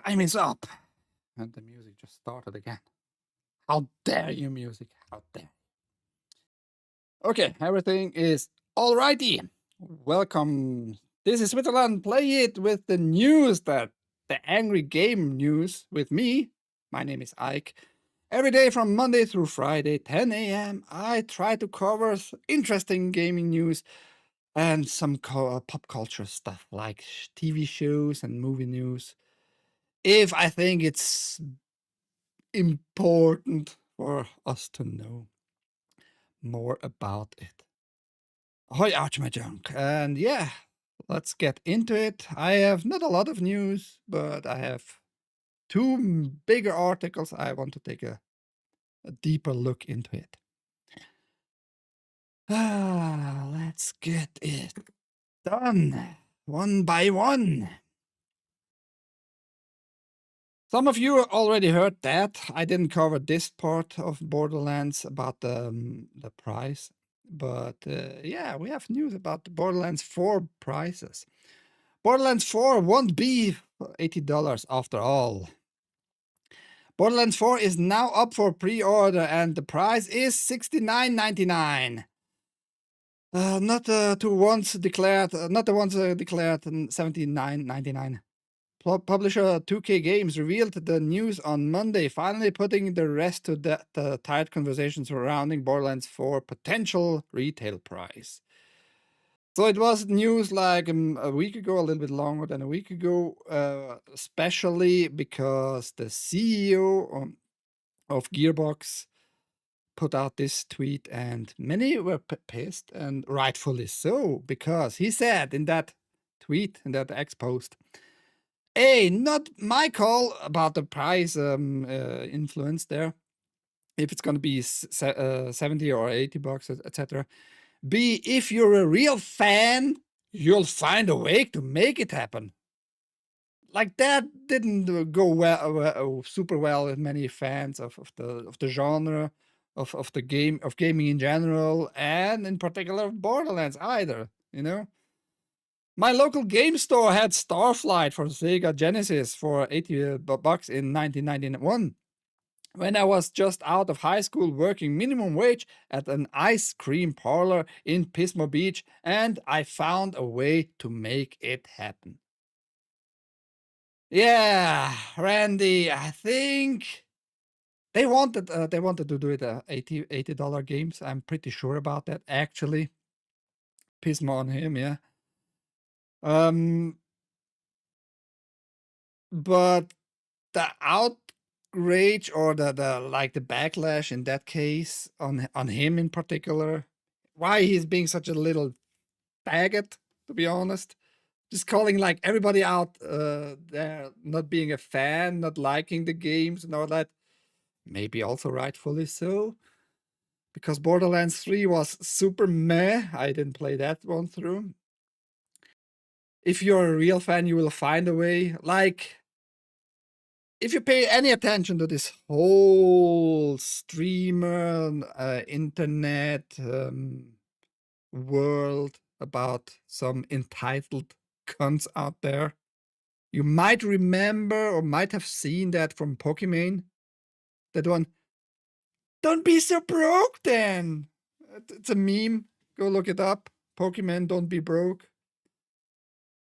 Time is up. And the music just started again. How dare you, music? How dare. Okay, everything is alrighty. Welcome. This is Switzerland. Play it with the news, that the angry game news with me. My name is Ike. Every day from Monday through Friday, 10 a.m., I try to cover interesting gaming news and some pop culture stuff like TV shows and movie news. If I think it's important for us to know more about it. Ahoy, Arch my junk. And yeah, let's get into it. I have not a lot of news, but I have two bigger articles. I want to take a deeper look into it. Let's get it done one by one. Some of you already heard that. I didn't cover this part of Borderlands about the price. But yeah, we have news about the Borderlands 4 prices. Borderlands 4 won't be $80 after all. Borderlands 4 is now up for pre-order and the price is $69.99. Not the ones declared $79.99. Publisher 2K Games revealed the news on Monday, finally putting the rest to the tight conversation surrounding Borderlands 4 potential retail price. So it was news like a week ago, a little bit longer than a week ago, especially because the CEO of Gearbox put out this tweet and many were pissed, and rightfully so, because he said in that tweet, in that X post, A, not my call about the price influence there, if it's going to be 70 or 80 bucks, etc. B, if you're a real fan, you'll find a way to make it happen. Like that didn't go well, super well with many fans of the genre, of the game, of gaming in general, and in particular Borderlands either, you know? My local game store had Starflight for Sega Genesis for 80 bucks in 1991. When I was just out of high school working minimum wage at an ice cream parlor in Pismo Beach, and I found a way to make it happen. Yeah, Randy, I think they wanted to do it $80 games. I'm pretty sure about that, actually. Pismo on him, yeah. But the outrage or the backlash in that case on him in particular, why he's being such a little faggot, to be honest, just calling like everybody out there, not being a fan, not liking the games and all that, maybe also rightfully so, because Borderlands 3 was super meh. I didn't play that one through. If you're a real fan, you will find a way. Like, if you pay any attention to this whole streamer, internet world about some entitled cunts out there, you might remember or might have seen that from Pokimane. That one, don't be so broke then. It's a meme. Go look it up. Pokimane, don't be broke.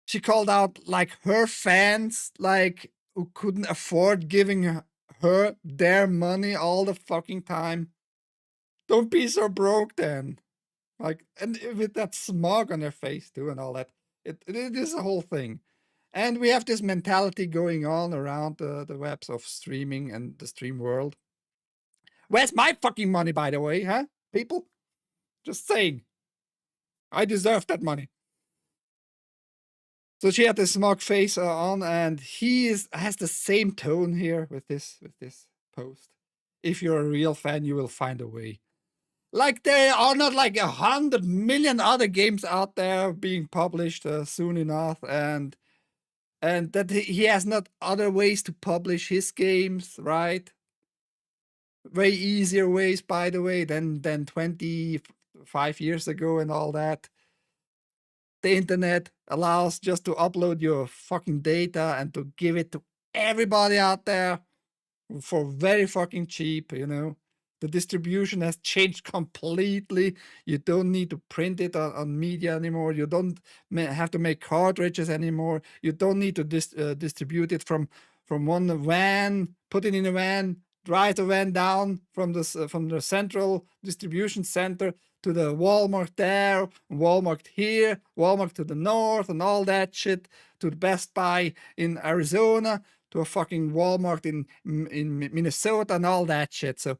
She called out like her fans, like, who couldn't afford giving her their money all the fucking time. Don't be so broke then. Like, and with that smog on her face too and all that. It is a whole thing. And we have this mentality going on around the webs of streaming and the stream world. Where's my fucking money, by the way, huh? People? Just saying. I deserve that money. So she had this smug face on, and he has the same tone here with this post. If you're a real fan, you will find a way. Like there are not like 100 million other games out there being published soon enough, and that he has not other ways to publish his games, right? Way easier ways, by the way, than 25 years ago and all that. The internet allows just to upload your fucking data and to give it to everybody out there for very fucking cheap, you know. The distribution has changed completely. You don't need to print it on media anymore. You don't have to make cartridges anymore. You don't need to distribute it from one van, put it in a van, drive the van down from the central distribution center to the Walmart there, Walmart here, Walmart to the north, and all that shit, to the Best Buy in Arizona, to a fucking Walmart in Minnesota, and all that shit. So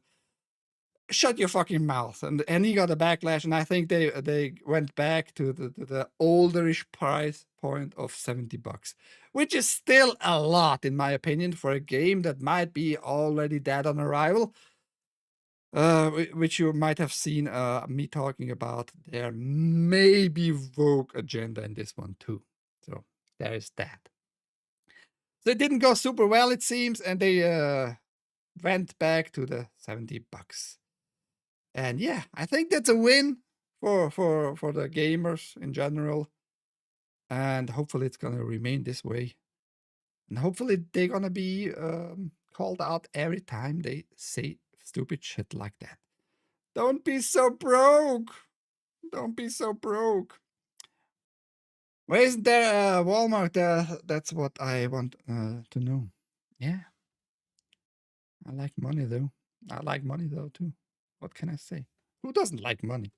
shut your fucking mouth. And he got a backlash, and I think they went back to the olderish price point of $70, which is still a lot in my opinion for a game that might be already dead on arrival. Which you might have seen me talking about. There may be woke agenda in this one too. So there is that. So it didn't go super well, it seems, and they went back to the $70. And yeah, I think that's a win for the gamers in general. And hopefully it's gonna remain this way. And hopefully they're gonna be called out every time they say stupid shit like that. Don't be so broke. Don't be so broke. Why isn't there a Walmart there? That's what I want to know. Yeah. I like money though. I like money though too. What can I say? Who doesn't like money?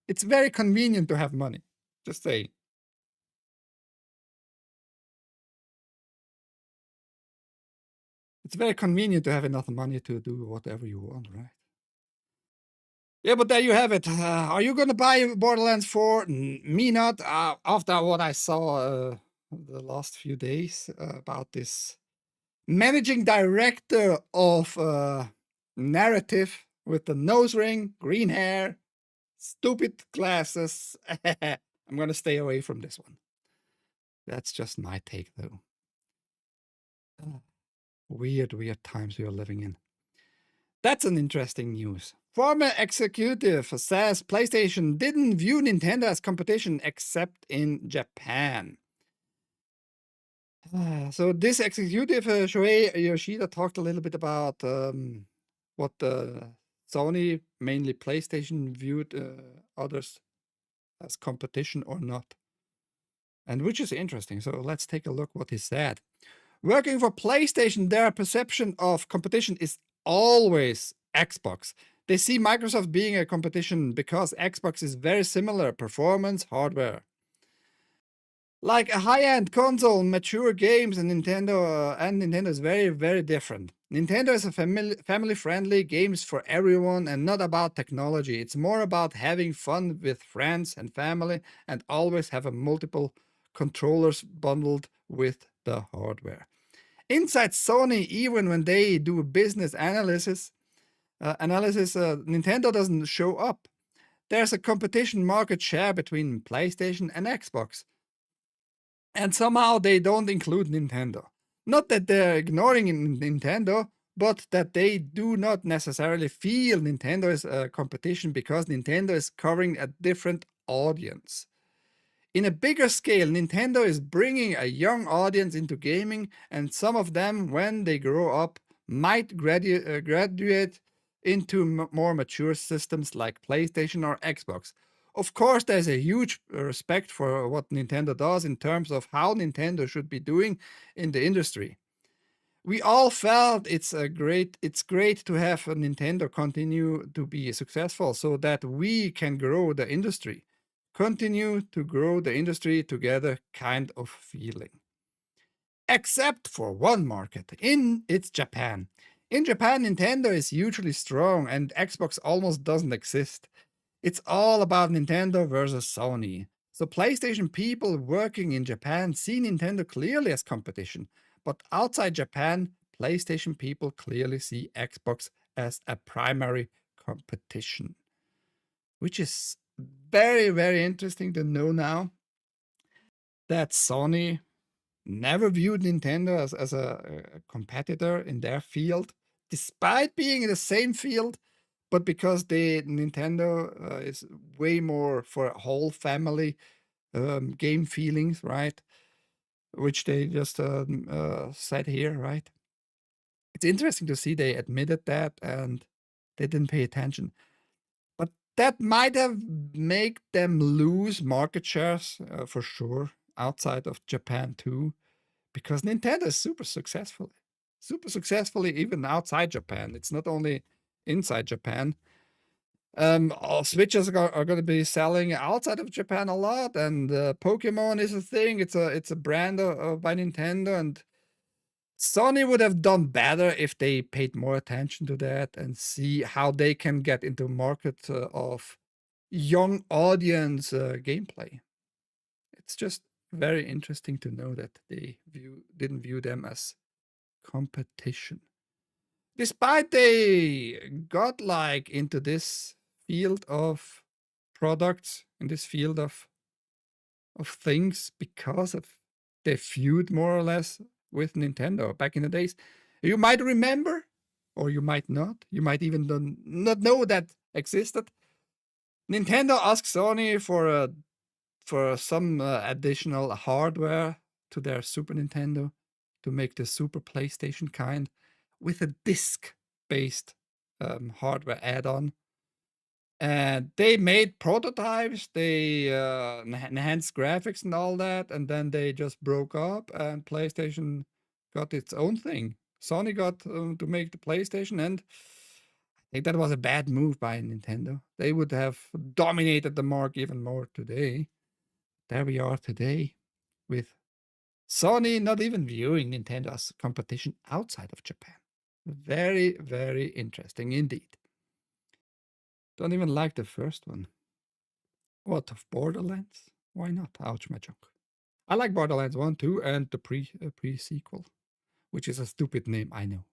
It's very convenient to have money. Just say. It's very convenient to have enough money to do whatever you want, right? Yeah, but there you have it. Are you gonna buy Borderlands 4? Me not. After what I saw the last few days about this managing director of narrative with the nose ring, green hair, stupid glasses. I'm gonna stay away from this one. That's just my take, though. Weird, weird times we are living in. That's an interesting news. Former executive says PlayStation didn't view Nintendo as competition except in Japan. So this executive, Shuei Yoshida, talked a little bit about what Sony, mainly PlayStation, viewed others as competition or not. And which is interesting. So let's take a look what he said. Working for PlayStation, their perception of competition is always Xbox. They see Microsoft being a competition because Xbox is very similar performance hardware. Like a high-end console, mature games, and Nintendo is very, very different. Nintendo is a family-friendly games for everyone and not about technology. It's more about having fun with friends and family and always have a multiple controllers bundled with the hardware. Inside Sony, even when they do business analysis, Nintendo doesn't show up. There's a competition market share between PlayStation and Xbox. And somehow they don't include Nintendo. Not that they're ignoring Nintendo, but that they do not necessarily feel Nintendo is a competition because Nintendo is covering a different audience. In a bigger scale, Nintendo is bringing a young audience into gaming, and some of them, when they grow up, might graduate into more mature systems like PlayStation or Xbox. Of course, there's a huge respect for what Nintendo does in terms of how Nintendo should be doing in the industry. We all felt it's great to have Nintendo continue to be successful so that we can grow the industry. Continue to grow the industry together kind of feeling. Except for one market, it's Japan. In Japan, Nintendo is hugely strong and Xbox almost doesn't exist. It's all about Nintendo versus Sony. So PlayStation people working in Japan see Nintendo clearly as competition, but outside Japan, PlayStation people clearly see Xbox as a primary competition. Which is very, very interesting to know now that Sony never viewed Nintendo as a competitor in their field, despite being in the same field, but because Nintendo is way more for a whole family game feelings, right? which they just said here, right? It's interesting to see they admitted that and they didn't pay attention. But that might have made them lose market shares for sure outside of Japan too, because Nintendo is super successfully even outside Japan. It's not only inside Japan. Switches are going to be selling outside of Japan a lot, and Pokemon is a thing. It's a brand by Nintendo, and Sony would have done better if they paid more attention to that and see how they can get into market of young audience gameplay. It's just very interesting to know that they didn't view them as competition. Despite they got like into this field of products, in this field of things because of their feud more or less with Nintendo back in the days. You might remember, or you might not. You might even not know that existed. Nintendo asked Sony for some additional hardware to their Super Nintendo to make the Super PlayStation kind with a disc-based hardware add-on. And they made prototypes, they enhanced graphics and all that, and then they just broke up, and PlayStation got its own thing. Sony got to make the PlayStation, and I think that was a bad move by Nintendo. They would have dominated the market even more today. There we are today with Sony not even viewing Nintendo as competition outside of Japan. Very, very interesting indeed. Don't even like the first one. What, of Borderlands? Why not? Ouch, my junk. I like Borderlands 1, 2, and the pre-sequel, which is a stupid name, I know.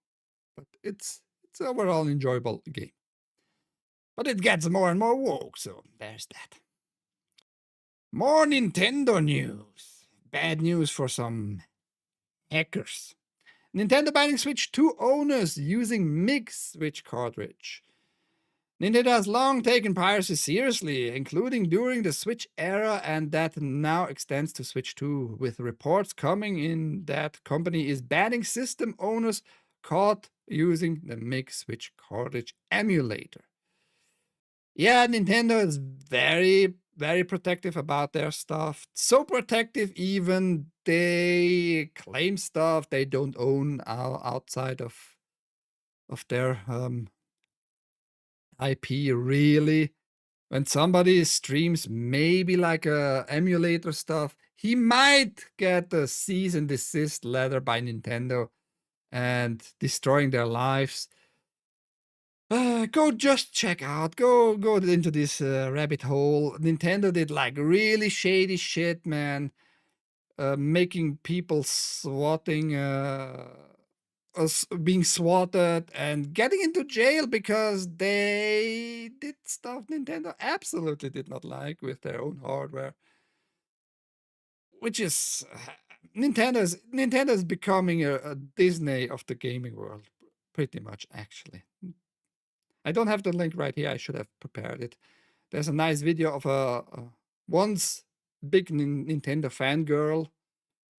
But it's overall enjoyable game. But it gets more and more woke, so there's that. More Nintendo news. Bad news for some hackers. Nintendo banning Switch 2 owners using MIG Switch cartridge. Nintendo has long taken piracy seriously, including during the Switch era, and that now extends to Switch 2, with reports coming in that company is banning system owners caught using the MIG Switch cartridge emulator. Yeah, Nintendo is very, very protective about their stuff. So protective, even they claim stuff they don't own outside of their IP, really. When somebody streams maybe like a emulator stuff, he might get a cease and desist letter by Nintendo and destroying their lives. Go just check out, go into this rabbit hole. Nintendo did like really shady shit, man. Making people swatting being swatted and getting into jail because they did stuff Nintendo absolutely did not like with their own hardware, which is Nintendo's becoming a Disney of the gaming world, pretty much. Actually, I don't have the link right here. I should have prepared it. There's a nice video of a once big Nintendo fangirl.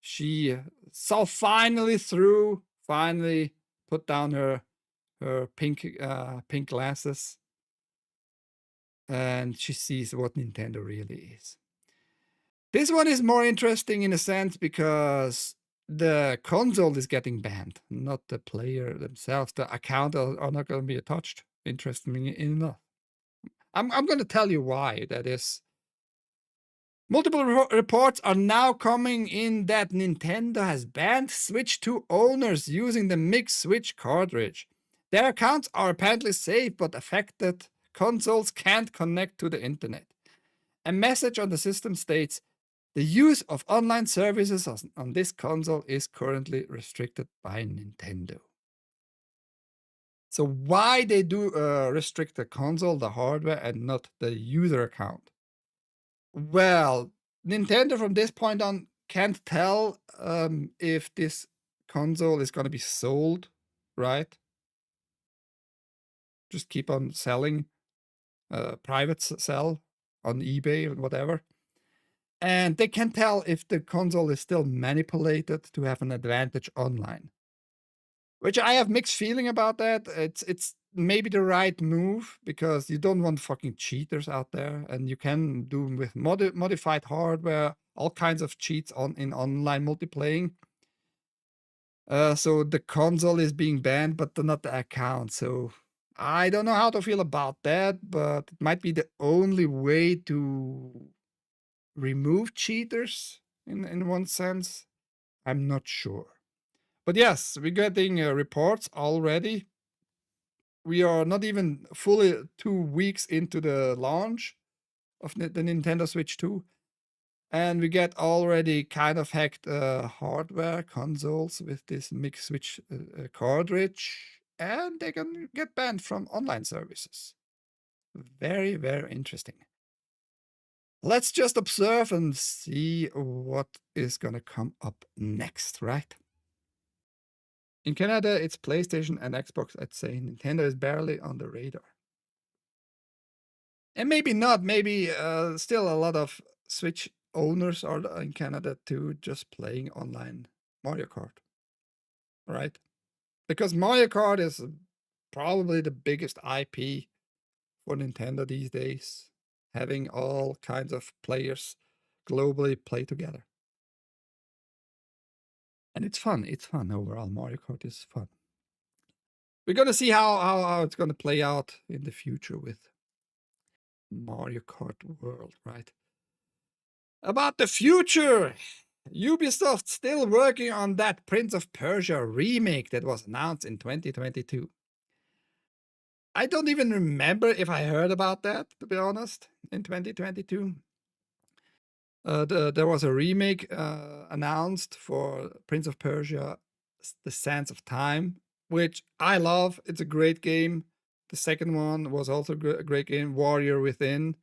She saw finally put down her pink glasses, and she sees what Nintendo really is. This one is more interesting in a sense because the console is getting banned, not the player themselves. The account are not going to be touched. Interesting enough. I'm going to tell you why that is. Multiple reports are now coming in that Nintendo has banned Switch 2 owners using the MIG Switch cartridge. Their accounts are apparently safe, but affected consoles can't connect to the internet. A message on the system states, the use of online services on this console is currently restricted by Nintendo. So why they do restrict the console, the hardware, and not the user account? Well, Nintendo from this point on can't tell if this console is going to be sold, right? Just keep on selling, private sell on eBay or whatever. And they can tell if the console is still manipulated to have an advantage online. Which I have mixed feeling about that. It's maybe the right move because you don't want fucking cheaters out there, and you can do with modified hardware all kinds of cheats in online multiplaying. So the console is being banned, but not the account. So I don't know how to feel about that, but it might be the only way to remove cheaters in one sense. I'm not sure. But yes, we're getting reports already. We are not even fully 2 weeks into the launch of the Nintendo Switch 2. And we get already kind of hacked hardware consoles with this mixed switch cartridge, and they can get banned from online services. Very, very interesting. Let's just observe and see what is going to come up next, right? In Canada, it's PlayStation and Xbox. I'd say Nintendo is barely on the radar. And maybe not, maybe still a lot of Switch owners are in Canada too, just playing online Mario Kart, right? Because Mario Kart is probably the biggest IP for Nintendo these days, having all kinds of players globally play together. And it's fun. It's fun overall. Mario Kart is fun. We're gonna see how it's gonna play out in the future with Mario Kart World, right? About the future, Ubisoft still working on that Prince of Persia remake that was announced in 2022. I don't even remember if I heard about that, to be honest, in 2022. There was a remake announced for Prince of Persia, The Sands of Time, which I love. It's a great game. The second one was also a great game, Warrior Within.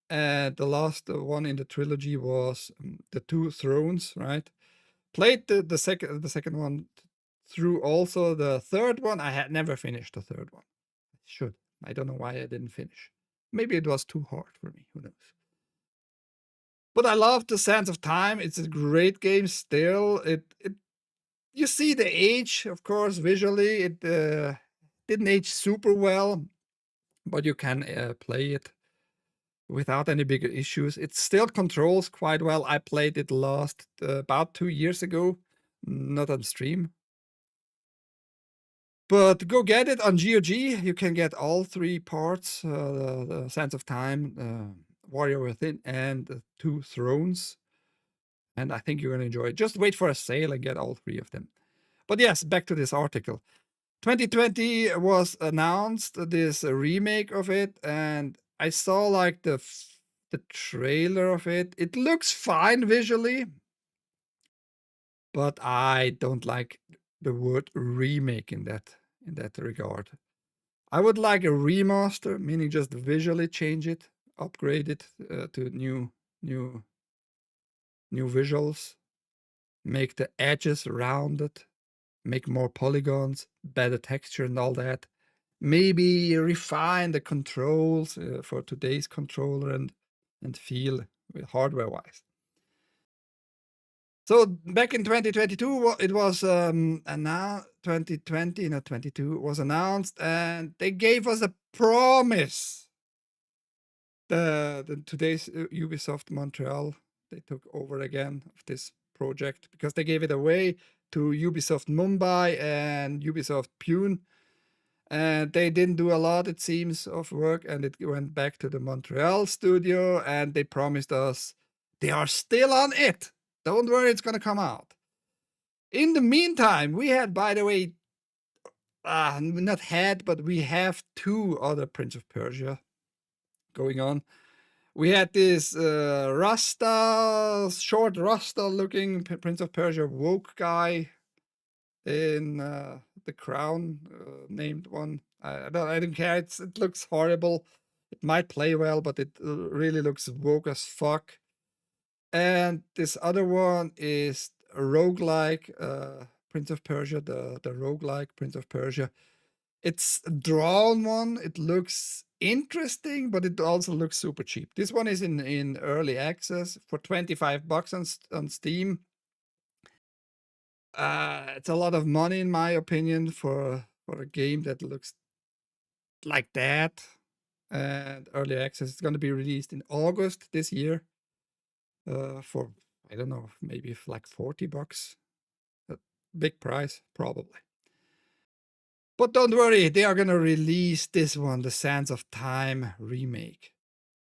And the last one in the trilogy was The Two Thrones, right? Played the second one through also. The third one, I had never finished the third one. I should. I don't know why I didn't finish. Maybe it was too hard for me. Who knows? But I love The Sands of Time. It's a great game still. It you see the age, of course, visually. It didn't age super well, but you can play it without any bigger issues. It still controls quite well. I played it last about 2 years ago, not on stream. But go get it on GOG. You can get all 3 parts, the Sands of Time, Warrior Within, and the Two Thrones. And I think you're going to enjoy it. Just wait for a sale and get all 3 of them. But yes, back to this article. 2020 was announced, this remake of it, and I saw like the trailer of it. It looks fine visually, but I don't like the word remake in that regard. I would like a remaster, meaning just visually change it, upgrade it to new visuals, make the edges rounded, make more polygons, better texture and all that. Maybe refine the controls for today's controller and feel hardware wise. So back in 2022, it was announced. 2020, not 22, was announced, and they gave us a promise. The today's Ubisoft Montreal, they took over again of this project because they gave it away to Ubisoft Mumbai and Ubisoft Pune. And they didn't do a lot, it seems, of work, and it went back to the Montreal studio, and they promised us they are still on it. Don't worry, it's going to come out. In the meantime, we had, by the way, not had, but we have 2 other Prince of Persia going on. We had this short Rasta looking Prince of Persia woke guy in the Crown named one. I don't care. It looks horrible. It might play well, but it really looks woke as fuck. And this other one is a roguelike Prince of Persia, the roguelike Prince of Persia. It's a drawn one. It looks interesting, but it also looks super cheap. This one is in early access for $25 on Steam. It's a lot of money in my opinion for a game that looks like that. And early access is going to be released in August this year. For I don't know, maybe like $40. A big price, probably. But don't worry, they are going to release this one, the Sands of Time remake.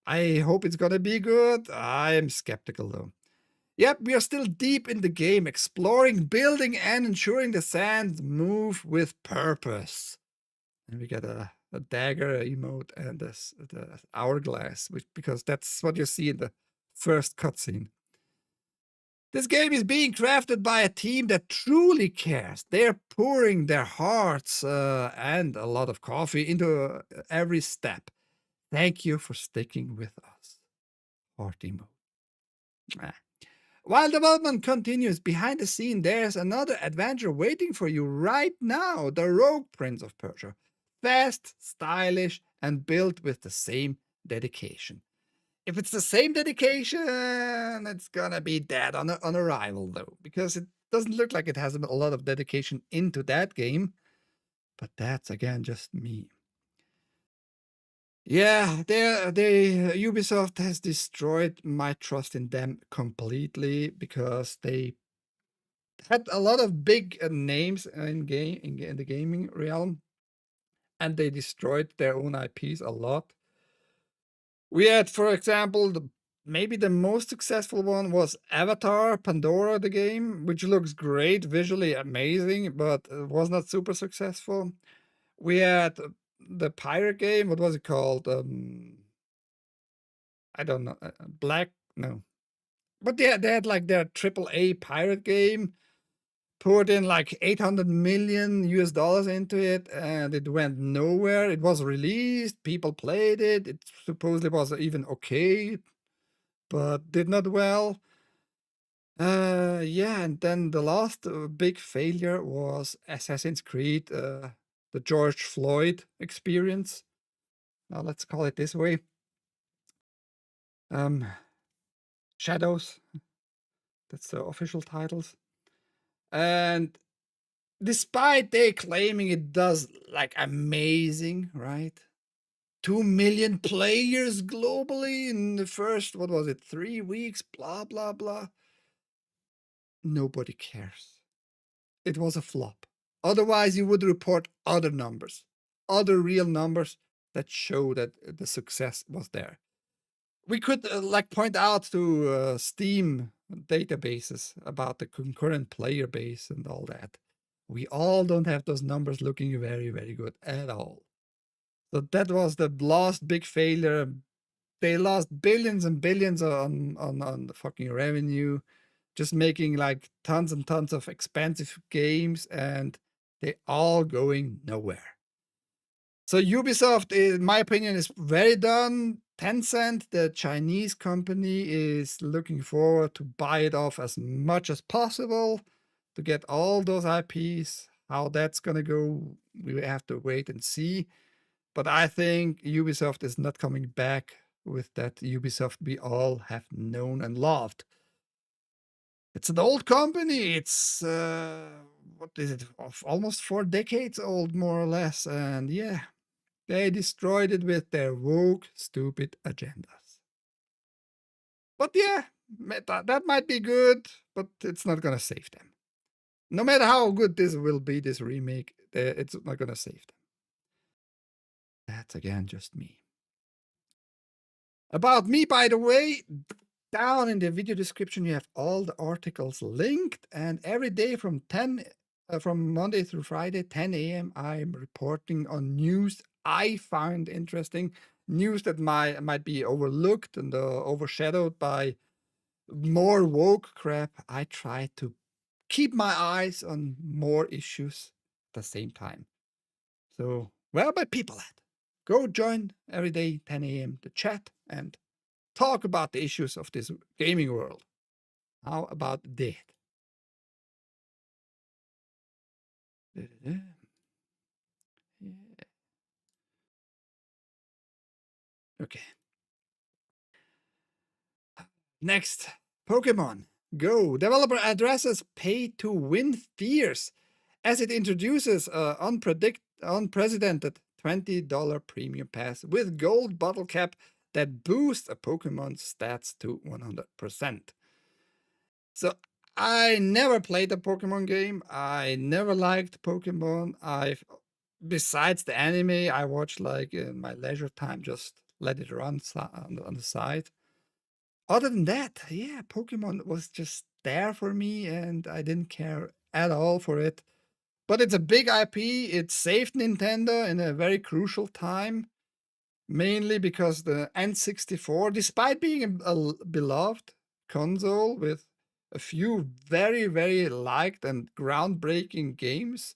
I hope it's going to be good. I am skeptical though. Yep, we are still deep in the game, exploring, building, and ensuring the sands move with purpose. And we get a dagger emote and the hourglass, because that's what you see in the first cutscene. This game is being crafted by a team that truly cares. They're pouring their hearts and a lot of coffee into every step. Thank you for sticking with us. Heart emote. Ah. While development continues behind the scene, there's another adventure waiting for you right now, the Rogue Prince of Persia. Fast, stylish, and built with the same dedication. If it's the same dedication, it's gonna be dead on arrival, though, because it doesn't look like it has a lot of dedication into that game. But that's again just me. Yeah, Ubisoft has destroyed my trust in them completely because they had a lot of big names in the gaming realm, and they destroyed their own IPs a lot. We had, for example, maybe the most successful one was Avatar Pandora, the game, which looks great, visually amazing, but was not super successful. We had the pirate game. What was it called? I don't know. Black? No. But yeah, they had like their AAA pirate game, poured in like 800 million US dollars into it, and it went nowhere. It was released, people played it. It supposedly was even okay, but did not well. Yeah, and then the last big failure was Assassin's Creed, the George Floyd experience. Now let's call it this way. Um, Shadows, that's the official titles. And despite they claiming it does like amazing, right? 2 million players globally in the first, what was it, 3 weeks, blah, blah, blah. Nobody cares. It was a flop. Otherwise, you would report other numbers, other real numbers that show that the success was there. We could like point out to Steam databases about the concurrent player base and all that. We all don't have those numbers looking very, very good at all. So that was the last big failure. They lost billions and billions on the fucking revenue, just making like tons and tons of expensive games, and they all going nowhere. So Ubisoft, in my opinion, is very done. Tencent, the Chinese company, is looking forward to buy it off as much as possible to get all those IPs. How that's gonna go, we have to wait and see. But I think Ubisoft is not coming back with that Ubisoft we all have known and loved. It's an old company. It's what is it? Almost 4 decades old, more or less. And yeah, they destroyed it with their woke, stupid agendas. But yeah, that might be good, but it's not gonna save them. No matter how good this will be, this remake, it's not gonna save them. That's again just me. About me, by the way, down in the video description, you have all the articles linked, and every day from Monday through Friday, 10 a.m., I'm reporting on news I find interesting, news that might be overlooked and overshadowed by more woke crap. I try to keep my eyes on more issues at the same time. So, where are my people at? Go join every day, 10 a.m., the chat, and talk about the issues of this gaming world. How about that? Yeah. Okay. Next, Pokemon Go. Developer addresses pay-to-win fears as it introduces unprecedented $20 premium pass with gold bottle cap that boosts a Pokemon's stats to 100%. So I never played a Pokemon game. I never liked Pokemon. Besides the anime, I watched like in my leisure time, just let it run on the side. Other than that, yeah, Pokemon was just there for me and I didn't care at all for it. But it's a big IP. It saved Nintendo in a very crucial time, mainly because the N64, despite being a beloved console with a few very, very liked and groundbreaking games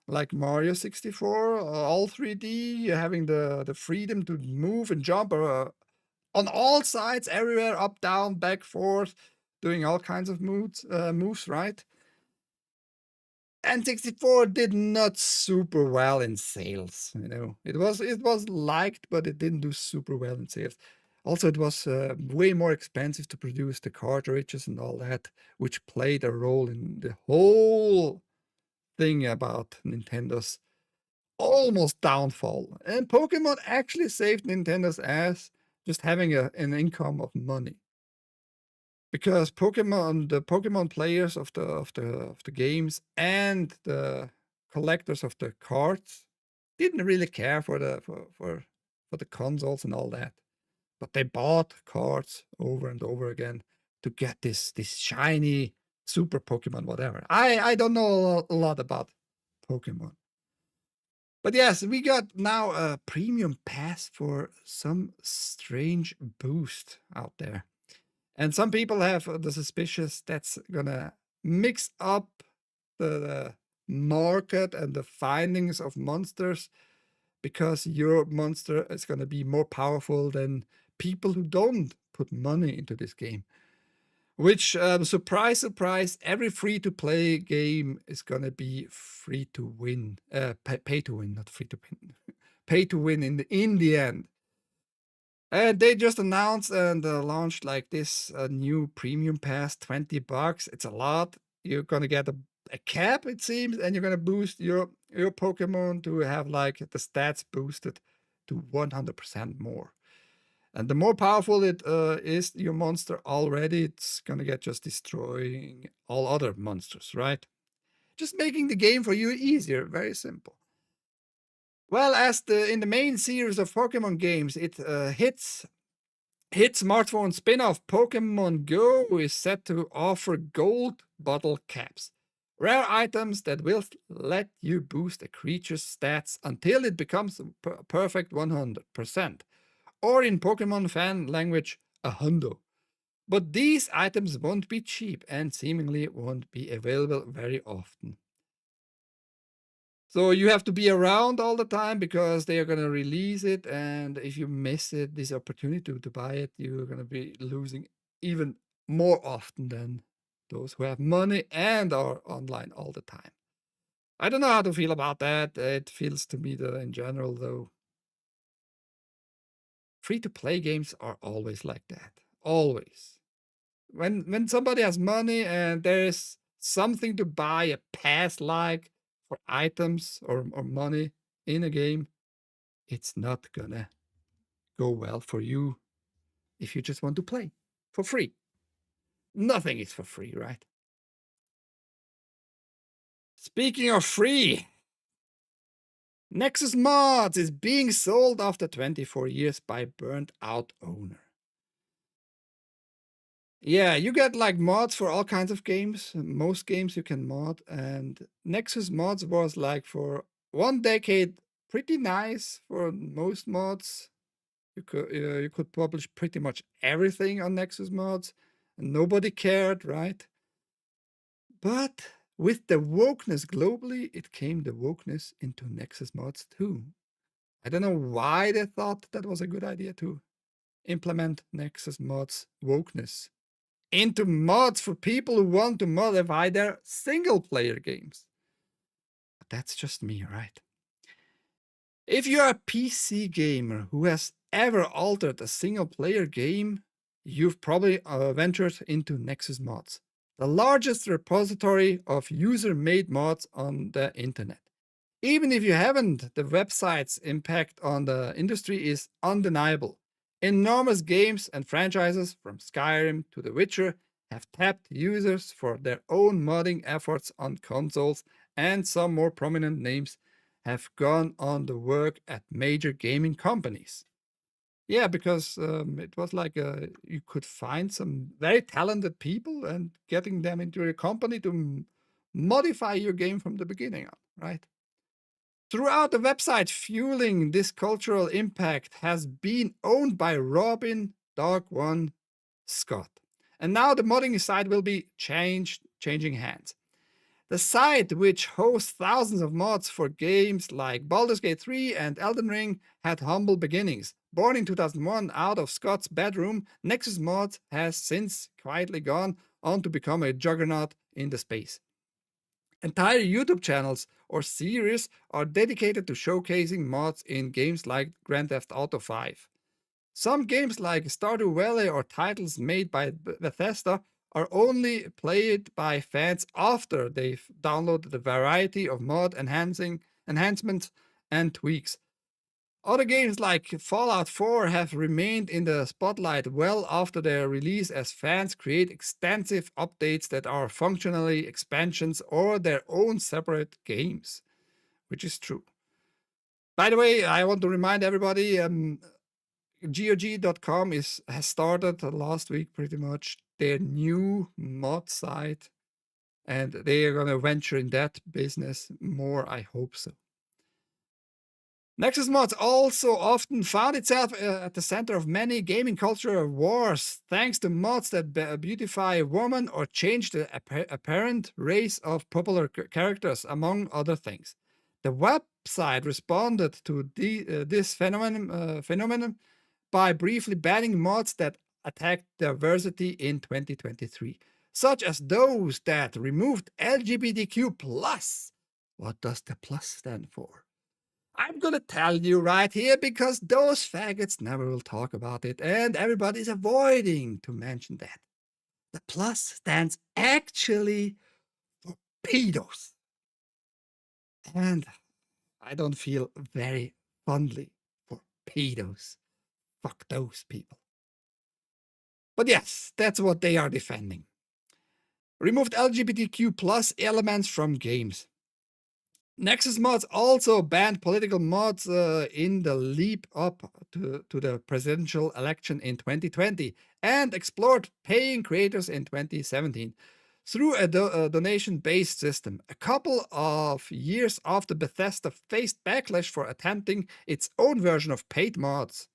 like Mario 64, all 3D, you're having the freedom to move and jump on all sides, everywhere, up, down, back, forth, doing all kinds of moves, right? N64 did not super well in sales. It was liked, but it didn't do super well in sales. Also, it was way more expensive to produce the cartridges and all that, which played a role in the whole thing about Nintendo's almost downfall. And Pokemon actually saved Nintendo's ass just having an income of money. Because the Pokemon players of the games and the collectors of the cards didn't really care for the consoles and all that, but they bought cards over and over again to get this shiny super Pokemon, whatever. I don't know a lot about Pokemon, but yes, we got now a premium pass for some strange boost out there. And some people have the suspicious that's gonna mix up the market and the findings of monsters because your monster is gonna be more powerful than people who don't put money into this game. Which, surprise, surprise, every free-to-play game is gonna be free to win. Pay to win, not free to win. Pay to win in the end. They just announced and launched like this new premium pass, $20. It's a lot. You're gonna get a cap, it seems, and you're gonna boost your Pokemon to have like the stats boosted to 100% more. And the more powerful it is, your monster already, it's gonna get just destroying all other monsters, right? Just making the game for you easier, very simple. Well, as in the main series of Pokemon games, it hit smartphone spin-off Pokemon Go is set to offer gold bottle caps, rare items that will let you boost a creature's stats until it becomes perfect 100%, or in Pokemon fan language, a hundo. But these items won't be cheap and seemingly won't be available very often. So you have to be around all the time because they are going to release it. And if you miss it, this opportunity to buy it, you're going to be losing even more often than those who have money and are online all the time. I don't know how to feel about that. It feels to me that in general, though, free-to-play games are always like that. Always. When somebody has money and there's something to buy, a pass like for items or money in a game, it's not gonna go well for you if you just want to play for free. Nothing is for free, right? Speaking of free, Nexusmod is being sold after 24 years by burnt out owner. Yeah, you get like mods for all kinds of games. Most games you can mod, and Nexusmod was like for 1 decade pretty nice for most mods. You could publish pretty much everything on Nexusmod, and nobody cared, right? But with the wokeness globally, it came the wokeness into Nexusmod too. I don't know why they thought that was a good idea to implement Nexusmod's wokeness into mods for people who want to modify their single player games. But that's just me, right? If you're a PC gamer who has ever altered a single player game, you've probably ventured into Nexusmods, the largest repository of user made mods on the internet. Even if you haven't, the website's impact on the industry is undeniable. Enormous games and franchises, from Skyrim to The Witcher, have tapped users for their own modding efforts on consoles, and some more prominent names have gone on to work at major gaming companies. Yeah, because it was like you could find some very talented people and getting them into your company to modify your game from the beginning on, right? Throughout the website, fueling this cultural impact has been owned by Robin Dog One Scott. And now the modding site will be changing hands. The site, which hosts thousands of mods for games like Baldur's Gate 3 and Elden Ring, had humble beginnings. Born in 2001 out of Scott's bedroom, Nexusmod has since quietly gone on to become a juggernaut in the space. Entire YouTube channels or series are dedicated to showcasing mods in games like Grand Theft Auto 5. Some games like Stardew Valley or titles made by Bethesda are only played by fans after they've downloaded a variety of mod enhancements and tweaks. Other games like Fallout 4 have remained in the spotlight well after their release, as fans create extensive updates that are functionally expansions or their own separate games, which is true. By the way, I want to remind everybody, GOG.com has started last week pretty much their new mod site, and they are going to venture in that business more, I hope so. Nexusmod also often found itself at the center of many gaming culture wars, thanks to mods that beautify women or change the apparent race of popular characters, among other things. The website responded to this phenomenon by briefly banning mods that attacked diversity in 2023, such as those that removed LGBTQ+. What does the plus stand for? I'm gonna tell you right here because those faggots never will talk about it, and everybody's avoiding to mention that. The plus stands actually for pedos. And I don't feel very fondly for pedos. Fuck those people. But yes, that's what they are defending. Removed LGBTQ plus elements from games. Nexusmods also banned political mods in the leap up to the presidential election in 2020 and explored paying creators in 2017 through a donation-based system. A couple of years after Bethesda faced backlash for attempting its own version of paid mods.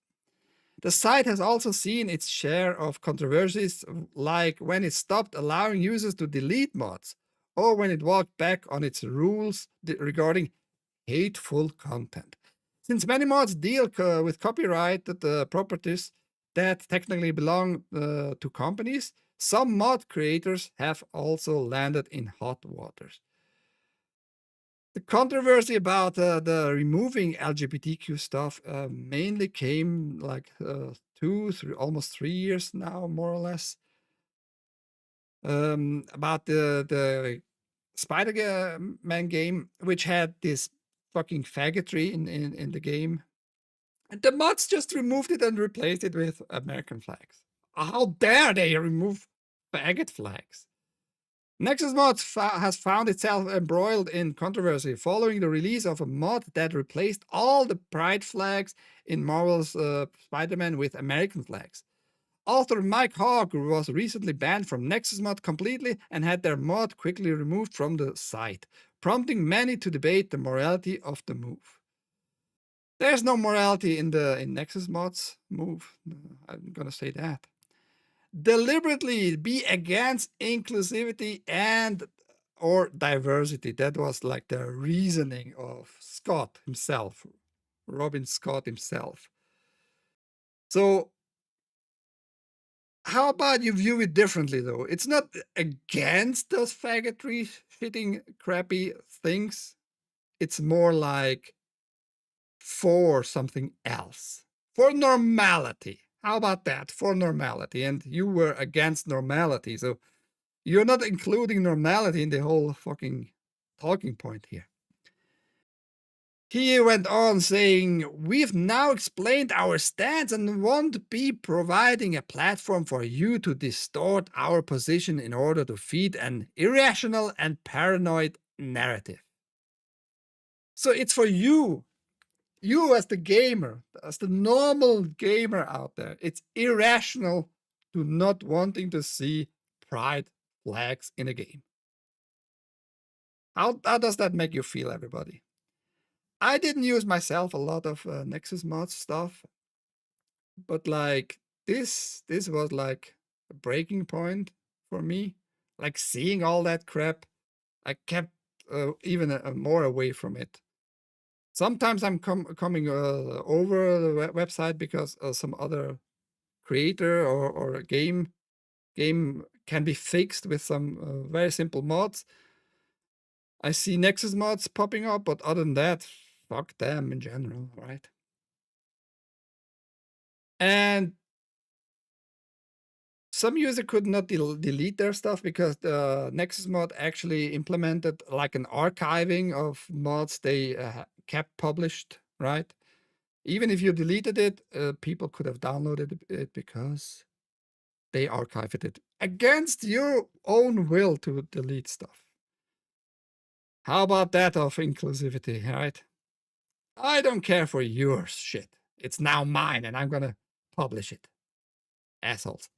The site has also seen its share of controversies, like when it stopped allowing users to delete mods, or when it walked back on its rules regarding hateful content. Since many mods deal with copyrighted properties that technically belong to companies, some mod creators have also landed in hot waters. The controversy about the removing LGBTQ stuff mainly came like 2, almost 3 years now, more or less. About the Spider-Man game, which had this fucking faggotry in the game. And the mods just removed it and replaced it with American flags. How dare they remove faggot flags? Nexusmod has found itself embroiled in controversy following the release of a mod that replaced all the pride flags in Marvel's Spider-Man with American flags. Author Mike Hogg was recently banned from Nexusmod completely and had their mod quickly removed from the site, prompting many to debate the morality of the move. There's no morality in Nexusmod's move. I'm gonna say that. Deliberately be against inclusivity and or diversity. That was like the reasoning of Scott himself, Robin Scott himself. So how about you view it differently, though? It's not against those faggotry, shitting, crappy things. It's more like for something else. For normality. How about that? For normality. And you were against normality. So you're not including normality in the whole fucking talking point here. He went on saying, "We've now explained our stance and won't be providing a platform for you to distort our position in order to feed an irrational and paranoid narrative." So it's for you as the gamer, as the normal gamer out there. It's irrational to not wanting to see pride flags in a game. How does that make you feel, everybody? I didn't use myself a lot of Nexusmod stuff, but like this was like a breaking point for me. Like seeing all that crap, I kept even more away from it. Sometimes I'm coming over the website because some other creator or a game can be fixed with some very simple mods. I see Nexus mods popping up, but other than that, fuck them in general, right? And some user could not delete their stuff because the Nexus mod actually implemented like an archiving of mods they kept published, right? Even if you deleted it, people could have downloaded it because they archived it against your own will to delete stuff. How about that of inclusivity, right? I don't care for your shit. It's now mine and I'm gonna publish it. Assholes.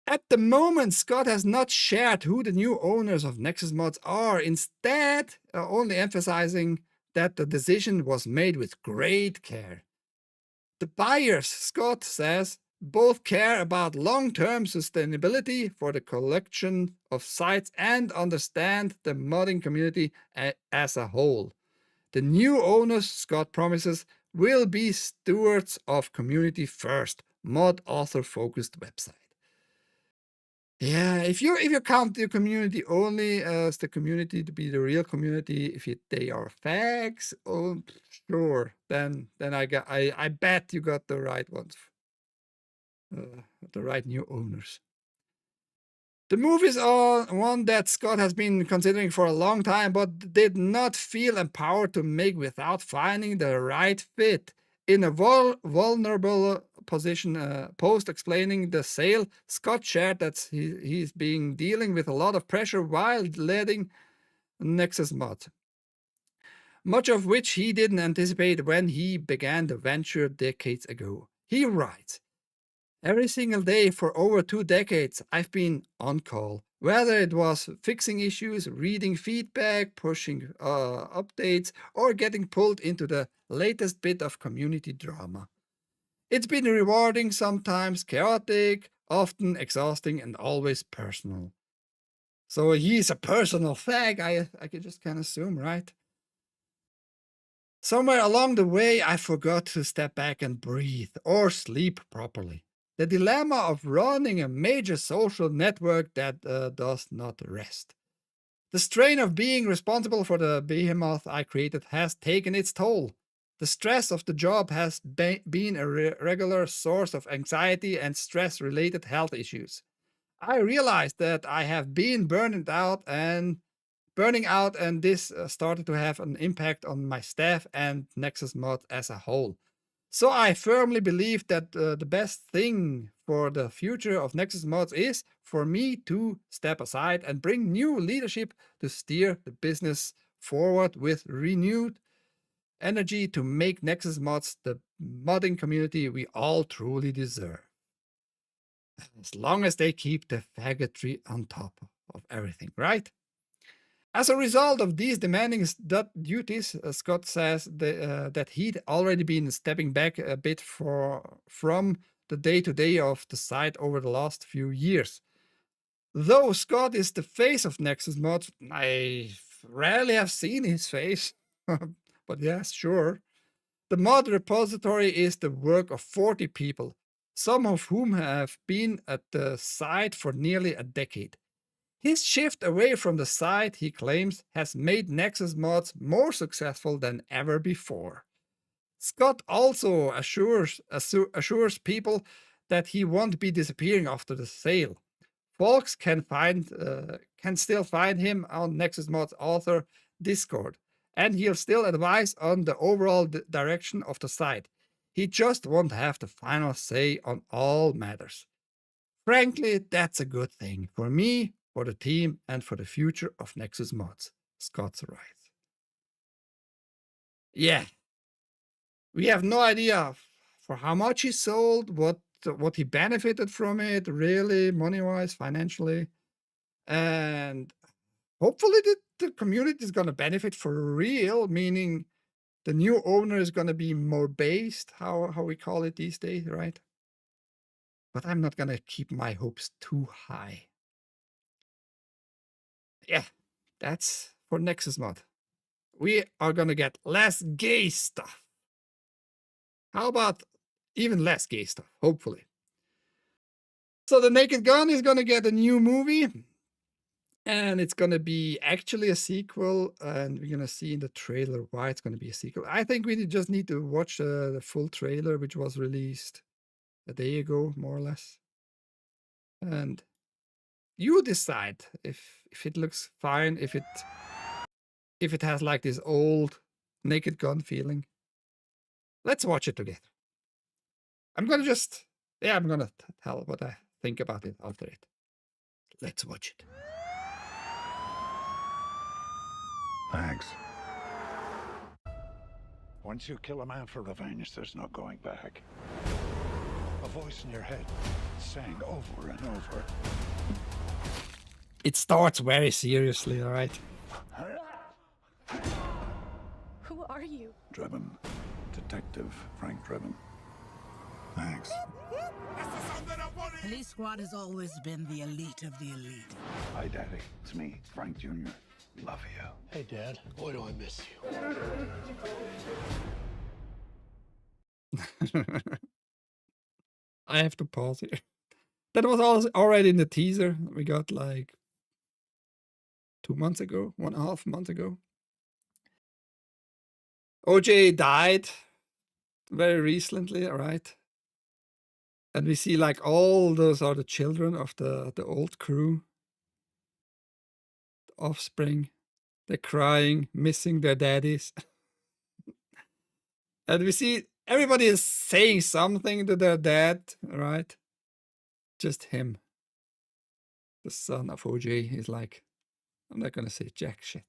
At the moment, Scott has not shared who the new owners of Nexus mods are, instead only emphasizing that the decision was made with great care. The buyers, Scott says, both care about long-term sustainability for the collection of sites and understand the modding community as a whole. The new owners, Scott promises, will be stewards of community first, mod author focused website. Yeah, if you count your community only as the community to be the real community, if they are fags, oh sure, then I bet you got the right ones, the right new owners. The move is one that Scott has been considering for a long time, but did not feel empowered to make without finding the right fit. In a vulnerable position post explaining the sale, Scott shared that he's been dealing with a lot of pressure while leading Nexusmod, much of which he didn't anticipate when he began the venture decades ago. He writes, "Every single day for over 2 decades, I've been on call. Whether it was fixing issues, reading feedback, pushing updates, or getting pulled into the latest bit of community drama. It's been rewarding, sometimes chaotic, often exhausting, and always personal." So he's a personal fag, I could just kind of assume, right? "Somewhere along the way, I forgot to step back and breathe or sleep properly. The dilemma of running a major social network that does not rest. The strain of being responsible for the behemoth I created has taken its toll. The stress of the job has been a regular source of anxiety and stress-related health issues. I realized that I have been burning out, and this started to have an impact on my staff and Nexusmod as a whole. So I firmly believe that the best thing for the future of Nexusmods is for me to step aside and bring new leadership to steer the business forward with renewed energy to make Nexusmods the modding community we all truly deserve. As long as they keep the faggotry on top of everything, right?" As a result of these demanding duties, Scott says that he'd already been stepping back a bit from the day-to-day of the site over the last few years. Though Scott is the face of Nexusmod, I rarely have seen his face. But yes, sure. The mod repository is the work of 40 people, some of whom have been at the site for nearly a decade. His shift away from the site, he claims, has made Nexusmods more successful than ever before. Scott also assures people that he won't be disappearing after the sale. Folks can still find him on Nexusmod's author Discord, and he'll still advise on the overall direction of the site. He just won't have the final say on all matters. Frankly, that's a good thing for me, for the team, and for the future of Nexusmods. Scott's right. Yeah, we have no idea for how much he sold, what he benefited from it, really, money-wise, financially, and hopefully the community is going to benefit for real, meaning the new owner is going to be more based, how we call it these days, right? But I'm not going to keep my hopes too high. Yeah, that's for Nexusmod. We are going to get less gay stuff. How about even less gay stuff, hopefully. So the Naked Gun is going to get a new movie. And it's going to be actually a sequel. And we're going to see in the trailer why it's going to be a sequel. I think we just need to watch the full trailer, which was released a day ago, more or less. And you decide if it looks fine, if it has like this old Naked Gun feeling. Let's watch it together. I'm going to tell what I think about it after it. Let's watch it. Thanks. Once you kill a man for revenge, there's no going back. A voice in your head saying over and over. It starts very seriously, all right? Who are you? Drebin. Detective Frank Drebin. Thanks. Police squad has always been the elite of the elite. Hi, Daddy. It's me, Frank Jr. Love you. Hey, Dad. Boy, do I miss you. I have to pause here. That was already in the teaser we got like 2 months ago, 1.5 months ago. OJ died very recently, all right? And we see like all those are the children of the old crew, the offspring. They're crying, missing their daddies. And we see everybody is saying something to their dad, right? Just him. The son of OJ is like, I'm not gonna say jack shit.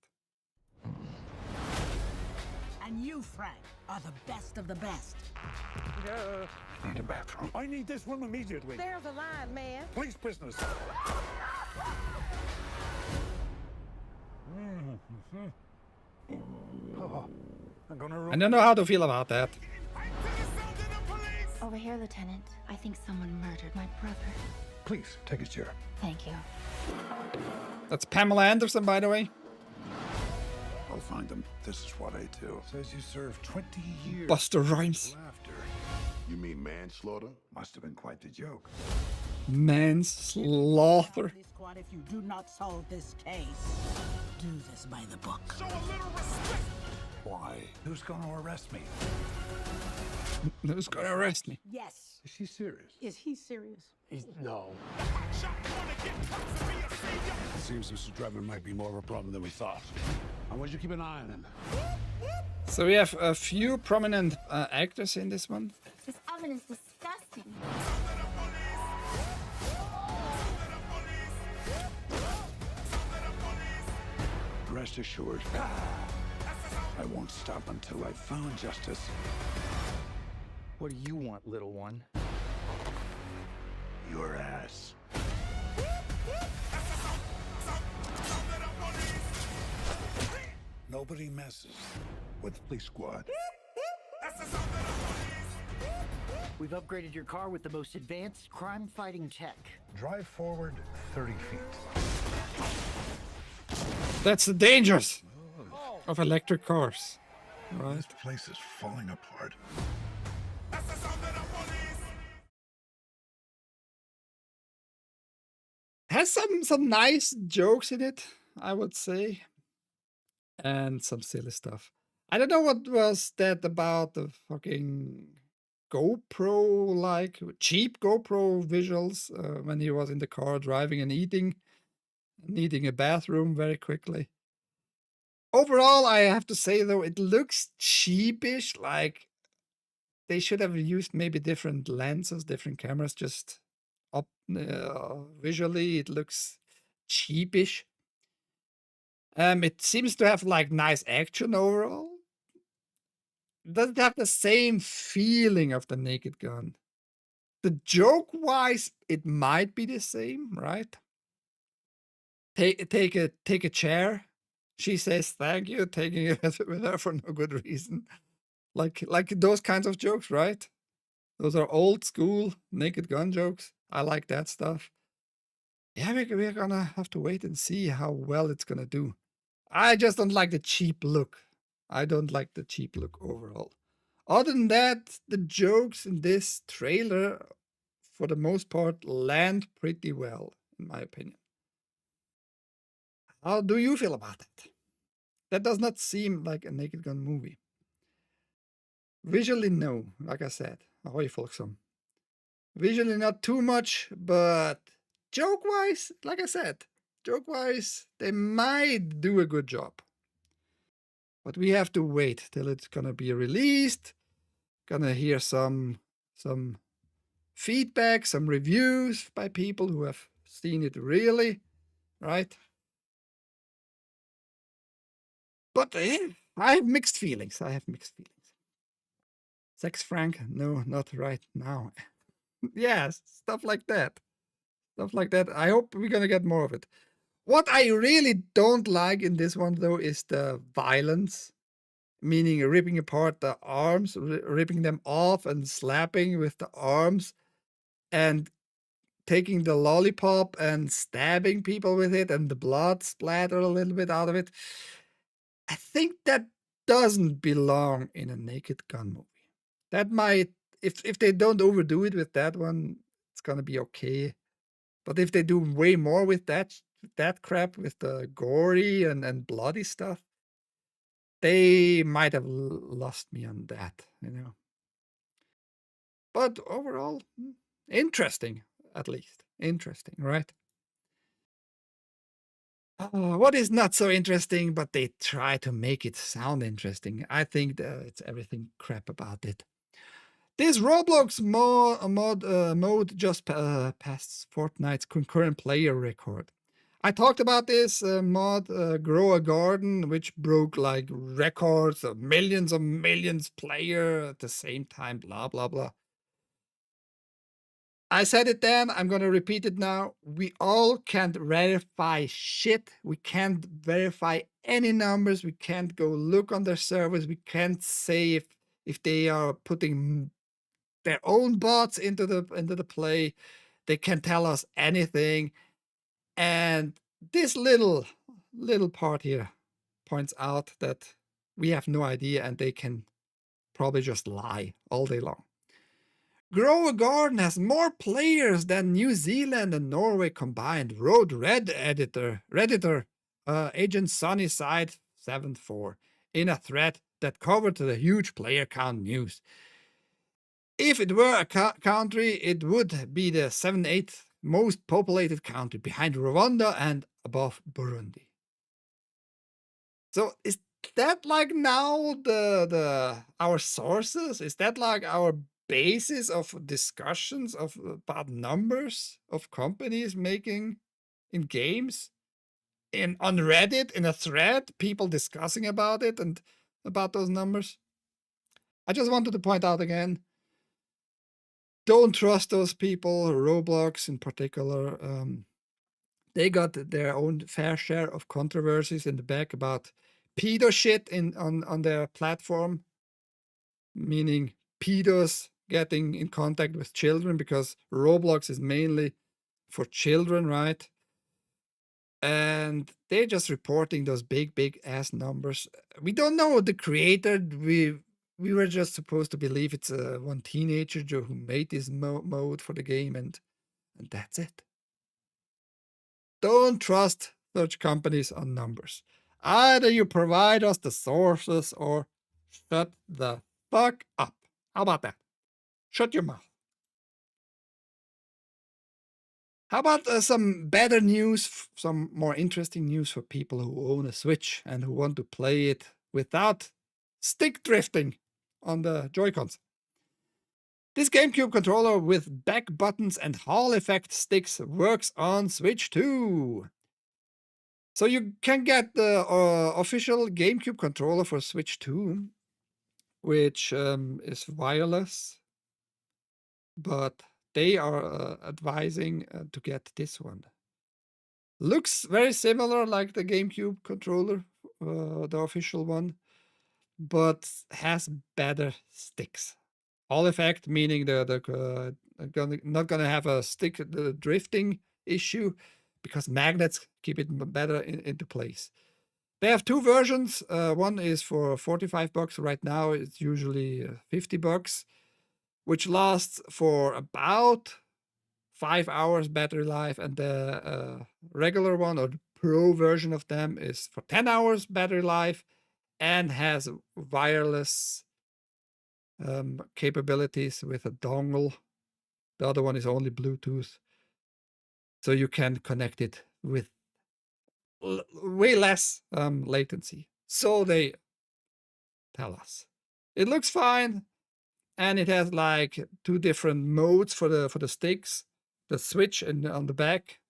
And you, Frank, are the best of the best. Need a bathroom. I need this one immediately. There's a line, man. Police business. Oh, I'm gonna I don't know how to feel about that. Over here, Lieutenant. I think someone murdered my brother. Please, take a chair. Thank you. That's Pamela Anderson, by the way. I'll find them. This is what I do. Says you served 20 years. Buster Rhymes. Laughter. You mean manslaughter? Must have been quite the joke. Manslaughter. Police squad, if you do not solve this case, do this by the book. Why? Who's going to arrest me? Who's gonna arrest me? Yes. Is she serious? Is he serious? No. It seems Mr. Drebin might be more of a problem than we thought. I want you to keep an eye on him. So we have a few prominent actors in this one. This oven is disgusting. Rest assured, I won't stop until I've found justice. What do you want, little one? Your ass. Nobody messes with Police Squad. We've upgraded your car with the most advanced crime-fighting tech. Drive forward 30 feet. That's the dangers of electric cars, right? This place is falling apart. Has some nice jokes in it, I would say, and some silly stuff. I don't know what was that about the fucking GoPro, like cheap GoPro visuals when he was in the car driving and eating, needing a bathroom very quickly. Overall, I have to say though, it looks cheapish. Like they should have used maybe different lenses, different cameras. Just up visually, it looks cheapish. It seems to have like nice action overall. Does it have the same feeling of the Naked Gun? The joke wise, it might be the same, right? Take a chair. She says thank you, taking it with her for no good reason. Like those kinds of jokes, right? Those are old school Naked Gun jokes. I like that stuff. Yeah, we're gonna have to wait and see how well it's gonna do. I just don't like the cheap look. I don't like the cheap look overall. Other than that, the jokes in this trailer, for the most part, land pretty well, in my opinion. How do you feel about it? That does not seem like a Naked Gun movie. Visually, no, like I said. Ahoy, folksam. Visually, not too much, but joke-wise, like I said, joke-wise, they might do a good job. But we have to wait till it's gonna be released. Gonna hear some feedback, some reviews by people who have seen it really, right? But I have mixed feelings. Sex Frank? No, not right now. Yes, stuff like that. Stuff like that. I hope we're gonna get more of it. What I really don't like in this one, though, is the violence, meaning ripping apart the arms, ripping them off and slapping with the arms, and taking the lollipop and stabbing people with it, and the blood splatter a little bit out of it. I think that doesn't belong in a Naked Gun movie. That might, if they don't overdo it with that one, it's gonna be okay. But if they do way more with that crap, with the gory and bloody stuff, they might have lost me on that, you know. But overall, interesting, at least. Interesting, right? What is not so interesting, but they try to make it sound interesting. I think it's everything crap about it. This Roblox mode just passed Fortnite's concurrent player record. I talked about this mod, Grow a Garden, which broke like records of millions player at the same time, blah, blah, blah. I said it then, I'm going to repeat it now. We all can't verify shit. We can't verify any numbers. We can't go look on their servers. We can't say if they are putting their own bots into the play. They can't tell us anything. And this little part here points out that we have no idea, and they can probably just lie all day long. Grow a Garden has more players than New Zealand and Norway combined, wrote Redditor, Agent Sunnyside 74, in a thread that covered the huge player count news. If it were a country, it would be the 7th most populated country, behind Rwanda and above Burundi. So is that like now our sources? Is that like our basis of discussions about numbers of companies making in games? On Reddit, in a thread, people discussing about it and about those numbers? I just wanted to point out again, don't trust those people, Roblox in particular. They got their own fair share of controversies in the back about pedo shit on their platform, meaning pedos getting in contact with children, because Roblox is mainly for children, right? And they're just reporting those big ass numbers. We don't know the creator. We were just supposed to believe it's one teenager who made this mode for the game, and that's it. Don't trust such companies on numbers. Either you provide us the sources or Shut the fuck up. How about that? Shut your mouth. How about some better news, some more interesting news for people who own a Switch and who want to play it without stick drifting on the Joy-Cons? This GameCube controller with back buttons and Hall effect sticks works on Switch too. So you can get the official GameCube controller for Switch 2, which is wireless, but they are advising to get this one. Looks very similar like the GameCube controller, the official one, but has better sticks. Hall effect, meaning not gonna have a stick drifting issue because magnets keep it better into place. They have two versions. One is for $45 right now. It's usually $50, which lasts for about 5 hours battery life, and the regular one or the Pro version of them is for 10 hours battery life and has wireless capabilities with a dongle. The other one is only Bluetooth, so you can connect it with way less latency. So they tell us. It looks fine, and it has like two different modes for the sticks. The switch and on the back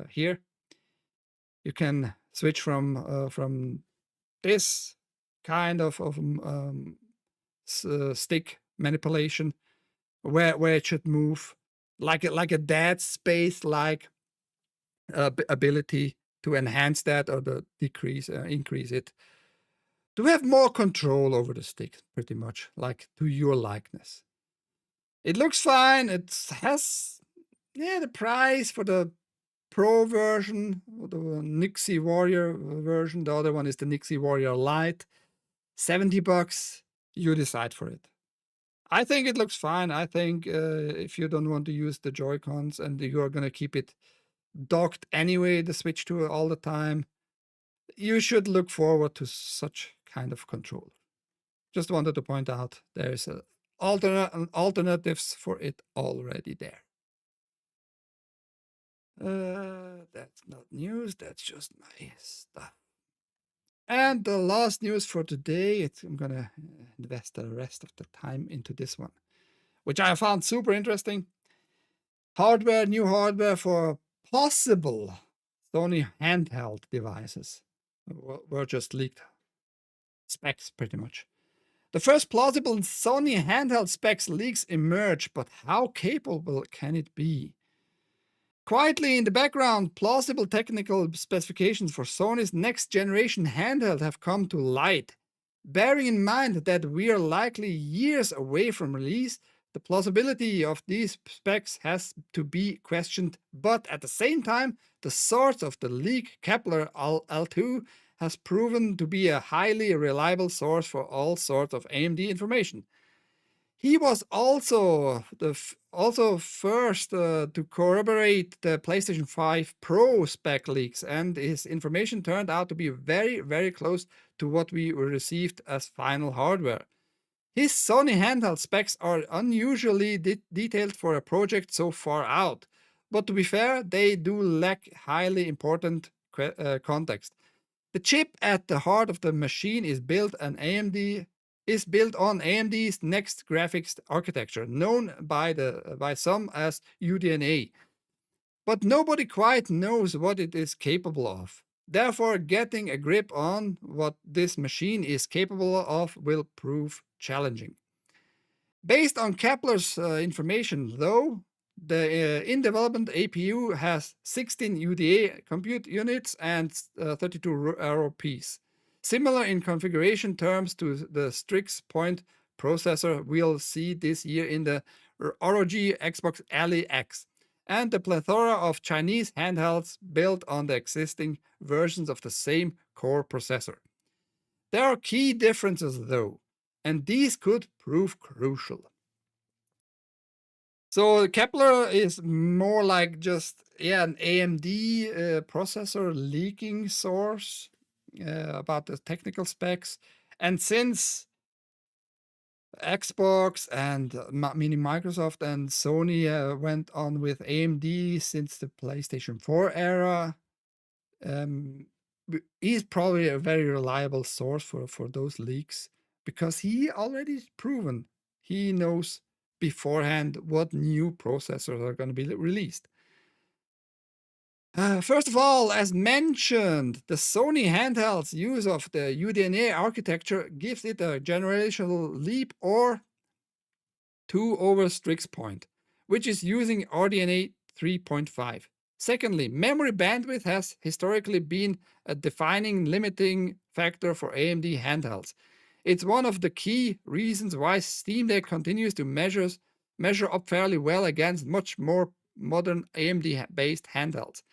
here, you can switch from this kind of stick manipulation where it should move like a dead space like ability to enhance that or the decrease increase it, to have more control over the stick, pretty much like to your likeness. It looks fine. It has the price for the Pro version, the Nixie Warrior version. The other one is the Nixie Warrior Lite. $70. You decide for it. I think it looks fine. I think if you don't want to use the Joy-Cons and you are going to keep it docked anyway, the Switch 2 all the time, you should look forward to such kind of control. Just wanted to point out there's alternatives for it already there. That's not news, that's just my stuff. And the last news for today, I'm gonna invest the rest of the time into this one, which I found super interesting. New hardware for possible Sony handheld devices were just leaked. Specs, pretty much. The first plausible Sony handheld specs leaks emerge, but how capable can it be? Quietly in the background, plausible technical specifications for Sony's next generation handheld have come to light. Bearing in mind that we are likely years away from release, the plausibility of these specs has to be questioned, but at the same time, the source of the leak, Kepler L2, has proven to be a highly reliable source for all sorts of AMD information. He was also first to corroborate the PlayStation 5 Pro spec leaks, and his information turned out to be very, very close to what we received as final hardware. His Sony handheld specs are unusually detailed for a project so far out, but to be fair, they do lack highly important context. The chip at the heart of the machine is built on AMD's next graphics architecture, known by some as UDNA. But nobody quite knows what it is capable of. Therefore, getting a grip on what this machine is capable of will prove challenging. Based on Kepler's information, though, the in-development APU has 16 UDA compute units and 32 ROPs. Similar in configuration terms to the Strix Point processor we'll see this year in the ROG Xbox Ally X, and the plethora of Chinese handhelds built on the existing versions of the same core processor. There are key differences, though, and these could prove crucial. So Kepler is more like just an AMD processor leaking source about the technical specs. And since Xbox and meaning Microsoft and Sony went on with AMD since the PlayStation 4 era. He's probably a very reliable source for those leaks because he already proven he knows beforehand what new processors are going to be released. First of all, as mentioned, the Sony handheld's use of the UDNA architecture gives it a generational leap or two over Strix Point, which is using RDNA 3.5. Secondly, memory bandwidth has historically been a defining limiting factor for AMD handhelds. It's one of the key reasons why Steam Deck continues to measure up fairly well against much more modern AMD-based handhelds.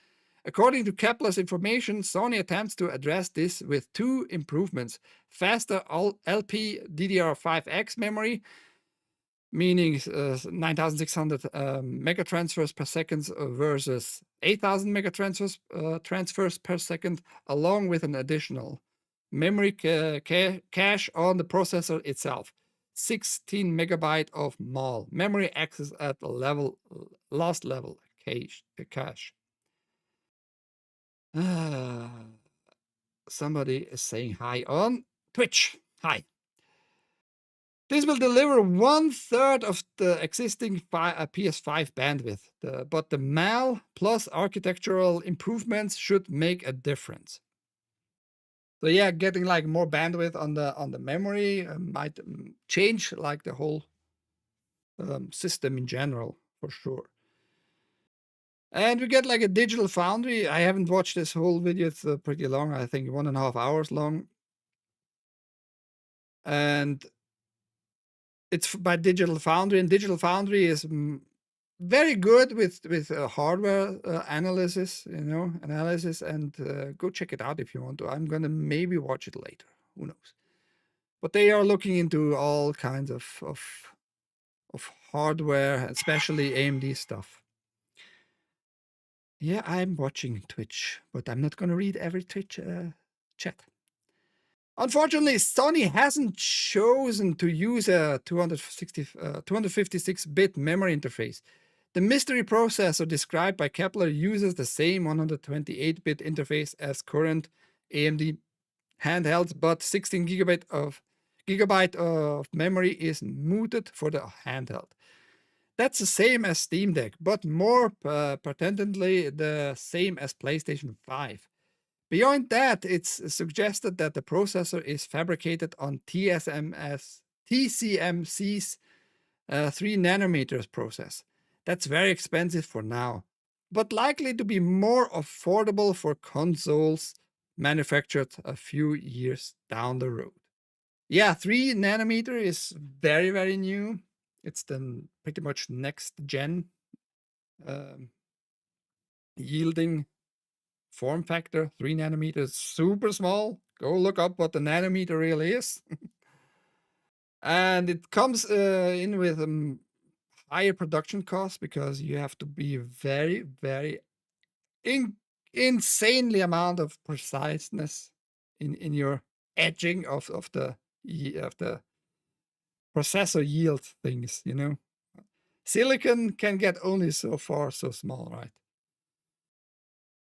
According to Kepler's information, Sony attempts to address this with two improvements: faster LP DDR5X memory, meaning 9,600 megatransfers per second versus 8,000 megatransfers per second, along with an additional memory cache on the processor itself. 16 megabyte of MAL, memory access at the last level cache. Somebody is saying hi on Twitch. Hi. This will deliver 1/3 of the existing PS5 bandwidth, but the MAL plus architectural improvements should make a difference. So yeah, getting like more bandwidth on the memory might change like the whole system in general, for sure. And we get like a digital foundry. I haven't watched this whole video. It's pretty long. I think 1.5 hours long. And it's by Digital Foundry, and Digital Foundry is very good with hardware analysis, and go check it out if you want to. I'm gonna maybe watch it later. Who knows? But they are looking into all kinds of hardware, especially AMD stuff. Yeah, I'm watching Twitch, but I'm not gonna read every Twitch chat. Unfortunately, Sony hasn't chosen to use a 256-bit memory interface. The mystery processor described by Kepler uses the same 128-bit interface as current AMD handhelds, but 16 gigabyte of memory is mooted for the handheld. That's the same as Steam Deck, but more patently the same as PlayStation 5. Beyond that, it's suggested that the processor is fabricated on TSMC's 3 nanometers process. That's very expensive for now, but likely to be more affordable for consoles manufactured a few years down the road. Yeah, 3 nanometer is very, very new. It's the pretty much next gen yielding form factor. 3 nanometers, super small. Go look up what the nanometer really is. And it comes in with higher production costs because you have to be very, very insanely amount of preciseness in your edging of the processor yield things, you know. Silicon can get only so far, so small, right?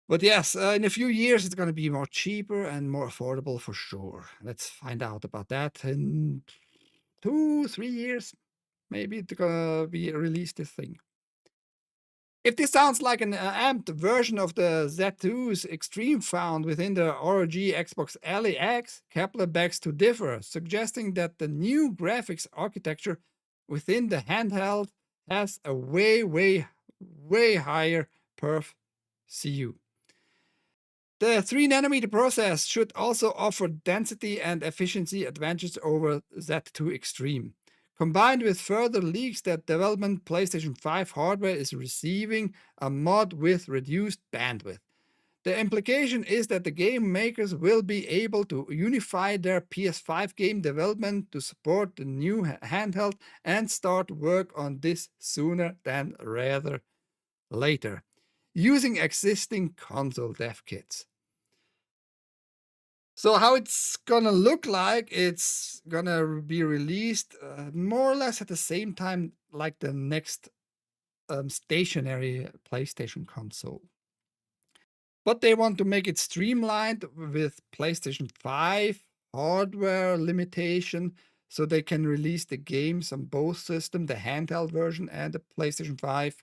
But yes, in a few years, it's going to be more cheaper and more affordable for sure. Let's find out about that in 2-3 years. Maybe it's going to be released, this thing. If this sounds like an amped version of the Z2's Extreme found within the ROG Xbox LAX, Kepler begs to differ, suggesting that the new graphics architecture within the handheld has a way, way, way higher perf CU. The 3 nanometer process should also offer density and efficiency advantages over Z2 Extreme. Combined with further leaks that development PlayStation 5 hardware is receiving a mod with reduced bandwidth. The implication is that the game makers will be able to unify their PS5 game development to support the new handheld and start work on this sooner than rather later, using existing console dev kits. So how it's gonna look like, it's gonna be released more or less at the same time like the next stationary PlayStation console. But they want to make it streamlined with PlayStation 5 hardware limitation, so they can release the games on both systems, the handheld version and the PlayStation 5,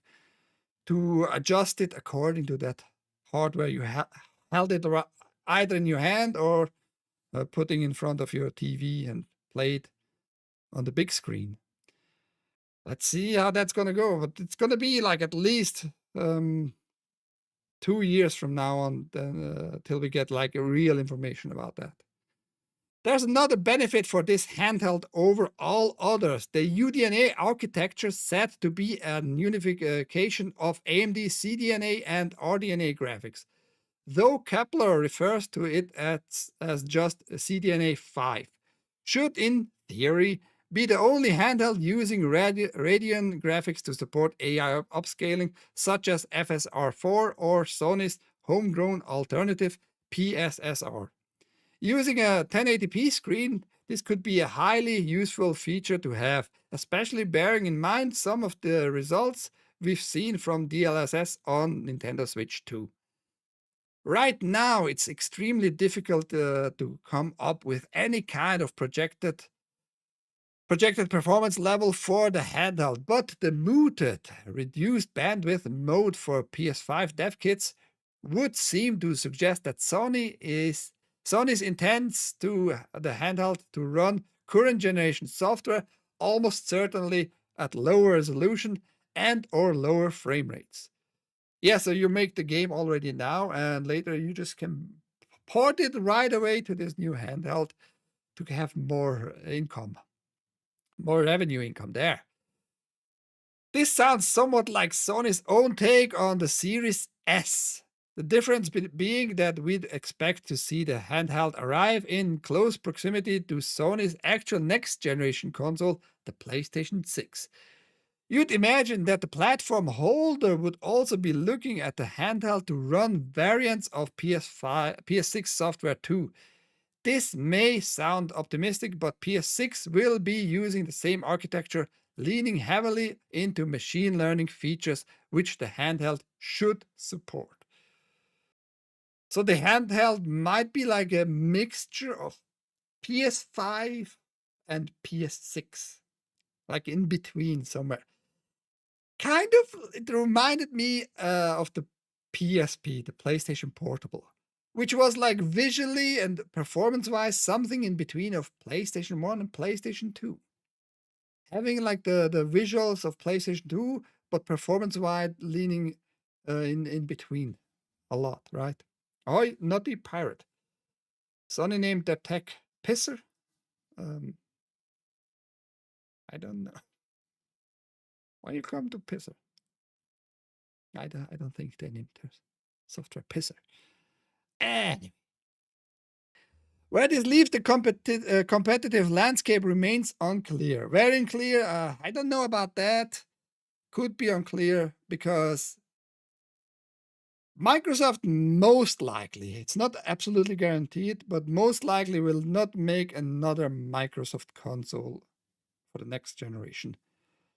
to adjust it according to that hardware you held it either in your hand or putting in front of your TV and play it on the big screen. Let's see how that's going to go. But it's going to be like at least 2 years from now on till we get like real information about that. There's another benefit for this handheld over all others. The UDNA architecture said to be an unification of AMD CDNA and RDNA graphics, though Kepler refers to it as just CDNA 5, should in theory be the only handheld using Radeon graphics to support AI upscaling, such as FSR4 or Sony's homegrown alternative PSSR. Using a 1080p screen, this could be a highly useful feature to have, especially bearing in mind some of the results we've seen from DLSS on Nintendo Switch 2. Right now, it's extremely difficult to come up with any kind of projected performance level for the handheld, but the mooted reduced bandwidth mode for PS5 dev kits would seem to suggest that Sony's intends to the handheld to run current generation software almost certainly at lower resolution and or lower frame rates. Yeah, so you make the game already now, and later you just can port it right away to this new handheld to have more income, more revenue income there. This sounds somewhat like Sony's own take on the Series S. The difference being that we'd expect to see the handheld arrive in close proximity to Sony's actual next generation console, the PlayStation 6. You'd imagine that the platform holder would also be looking at the handheld to run variants of PS6 software too. This may sound optimistic, but PS6 will be using the same architecture, leaning heavily into machine learning features, which the handheld should support. So the handheld might be like a mixture of PS5 and PS6, like in between somewhere. Kind of, it reminded me of the PSP, the PlayStation Portable, which was like visually and performance-wise something in between of PlayStation 1 and PlayStation 2. Having like the visuals of PlayStation 2, but performance-wise leaning in between a lot, right? Oh, Naughty Pirate. Sony named their tech Pisser. I don't know. Why you come to Pisser? I don't think they named their software Pisser. Anyway. Where this leaves the competitive landscape remains unclear. Very unclear. I don't know about that. Could be unclear because Microsoft most likely, it's not absolutely guaranteed, but most likely will not make another Microsoft console for the next generation.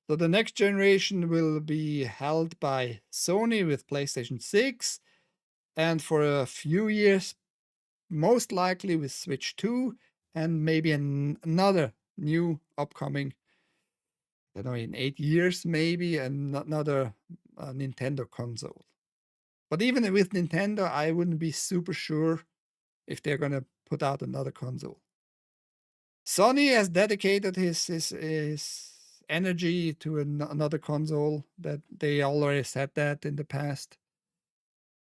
So the next generation will be held by Sony with PlayStation 6, and for a few years, most likely with Switch 2, and maybe another new upcoming, I don't know, in 8 years, maybe another Nintendo console. But even with Nintendo, I wouldn't be super sure if they're going to put out another console. Sony has dedicated his energy to another console, that they already said that in the past.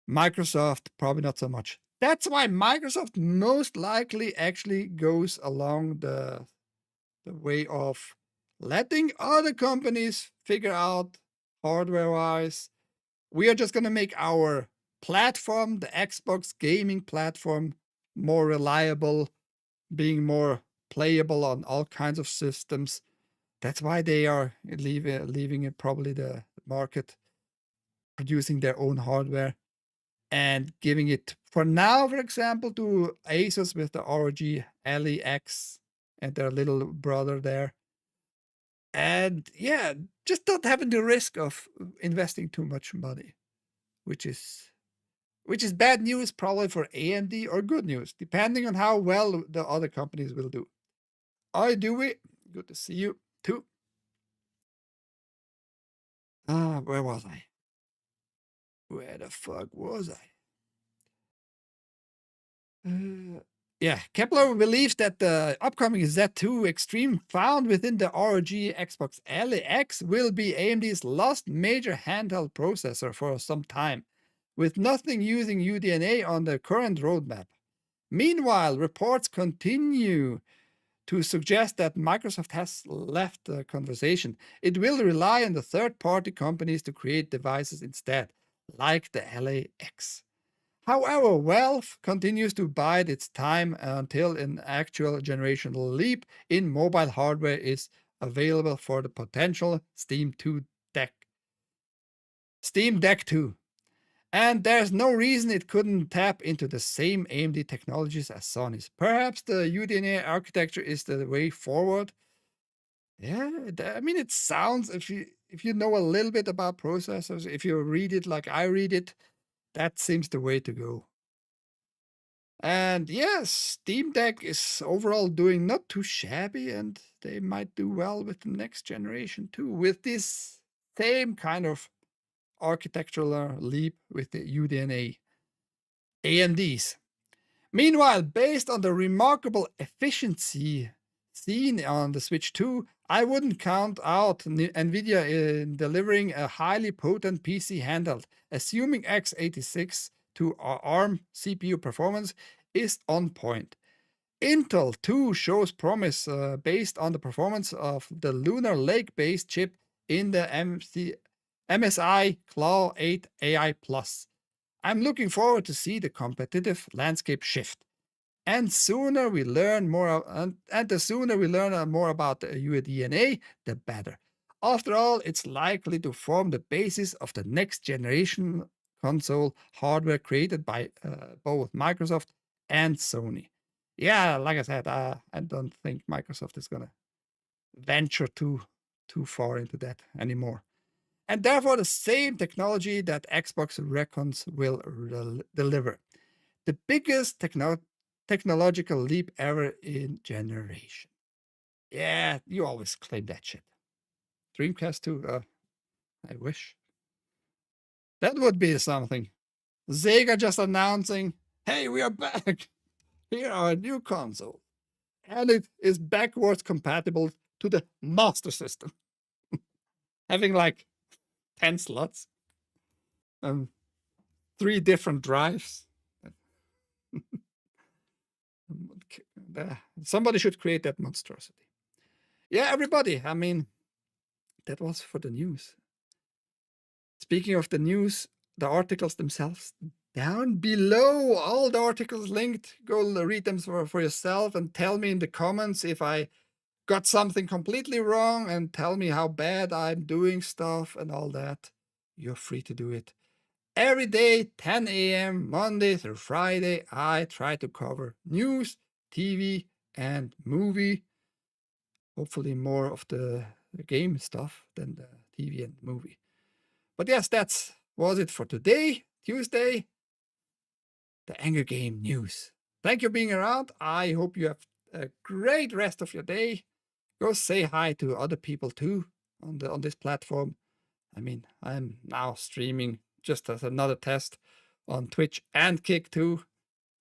Microsoft, probably not so much. That's why Microsoft most likely actually goes along the way of letting other companies figure out hardware-wise. We are just going to make our platform, the Xbox gaming platform, more reliable, being more playable on all kinds of systems. That's why they are leaving it probably the market, producing their own hardware. and giving it for now, for example, to Asus with the ROG LEX and their little brother there. And yeah, just not having the risk of investing too much money, which is bad news probably for AMD or good news, depending on how well the other companies will do. Hi, Dewey. Good to see you too. Where was I? Where the fuck was I? Yeah, Kepler believes that the upcoming Z2 Extreme found within the ROG Xbox LEX will be AMD's last major handheld processor for some time, with nothing using UDNA on the current roadmap. Meanwhile, reports continue to suggest that Microsoft has left the conversation. It will rely on the third-party companies to create devices instead, like the LAX. However, Valve continues to bide its time until an actual generational leap in mobile hardware is available for the potential Steam Deck 2. And there's no reason it couldn't tap into the same AMD technologies as Sony's. Perhaps the UDNA architecture is the way forward. Yeah, I mean, it sounds, if you know a little bit about processors, if you read it like I read it, that seems the way to go. And yes, Steam Deck is overall doing not too shabby, and they might do well with the next generation too, with this same kind of architectural leap with the UDNA AMDs. Meanwhile, based on the remarkable efficiency seen on the Switch 2, I wouldn't count out NVIDIA in delivering a highly potent PC handheld, assuming x86 to ARM CPU performance is on point. Intel too shows promise based on the performance of the Lunar Lake-based chip in the MSI Claw 8 AI Plus. I'm looking forward to see the competitive landscape shift. And the sooner we learn more about the UDNA, the better. After all, it's likely to form the basis of the next generation console hardware created by both Microsoft and Sony. Yeah, like I said, I don't think Microsoft is going to venture too far into that anymore. And therefore, the same technology that Xbox reckons will deliver. The biggest technological leap ever in generation. Yeah, you always claim that shit. Dreamcast 2, I wish. That would be something. Sega just announcing, hey, we are back. Here are a new console. And it is backwards compatible to the Master System. Having like 10 slots and 3 different drives. Somebody should create that monstrosity. Yeah, everybody. I mean, that was for the news. Speaking of the news, the articles themselves, down below, all the articles linked. Go read them for yourself and tell me in the comments if I got something completely wrong and tell me how bad I'm doing stuff and all that. You're free to do it. Every day, 10 a.m., Monday through Friday, I try to cover news, TV, and movie. Hopefully more of the game stuff than the TV and movie. But yes, that was it for today, Tuesday. The Anger Game news. Thank you for being around. I hope you have a great rest of your day. Go say hi to other people too on this platform. I mean, I'm now streaming just as another test on Twitch and Kick too.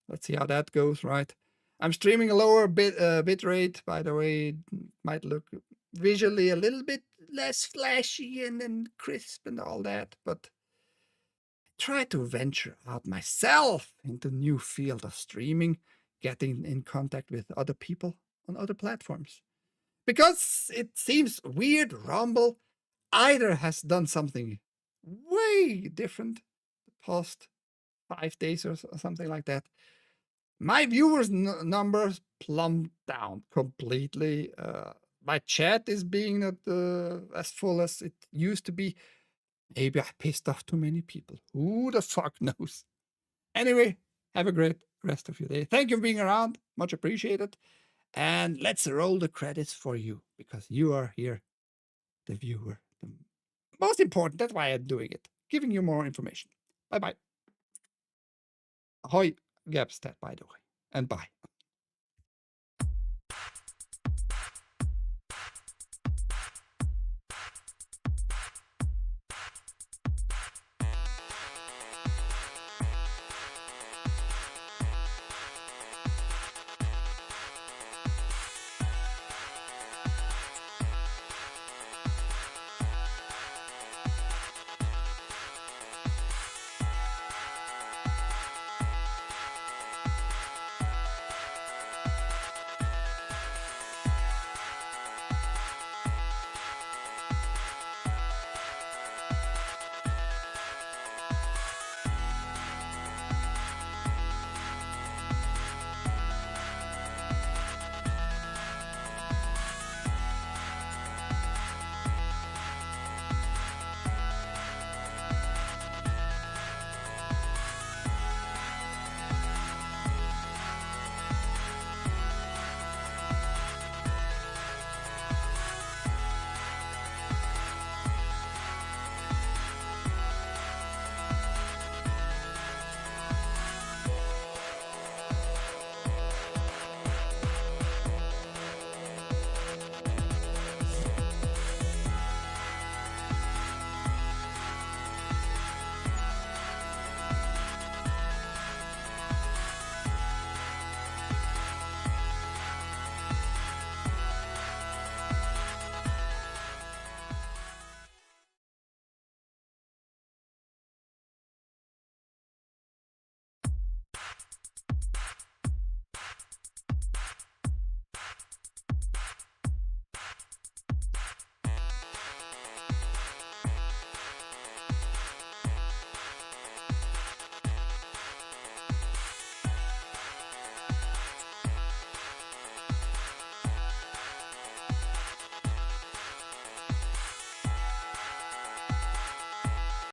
Let's see how that goes, right? I'm streaming a lower bit rate, by the way. It might look visually a little bit less flashy and crisp and all that, but I try to venture out myself into new field of streaming, getting in contact with other people on other platforms. Because it seems weird, Rumble either has done something way different the past 5 days or something like that. My viewers numbers plumped down completely. My chat is being not as full as it used to be. Maybe I pissed off too many people. Who the fuck knows? Anyway, have a great rest of your day. Thank you for being around. Much appreciated. And let's roll the credits for you because you are here, the viewer. The most important. That's why I'm doing it. Giving you more information. Bye-bye. Ahoy, Gabstat, by the way. And bye.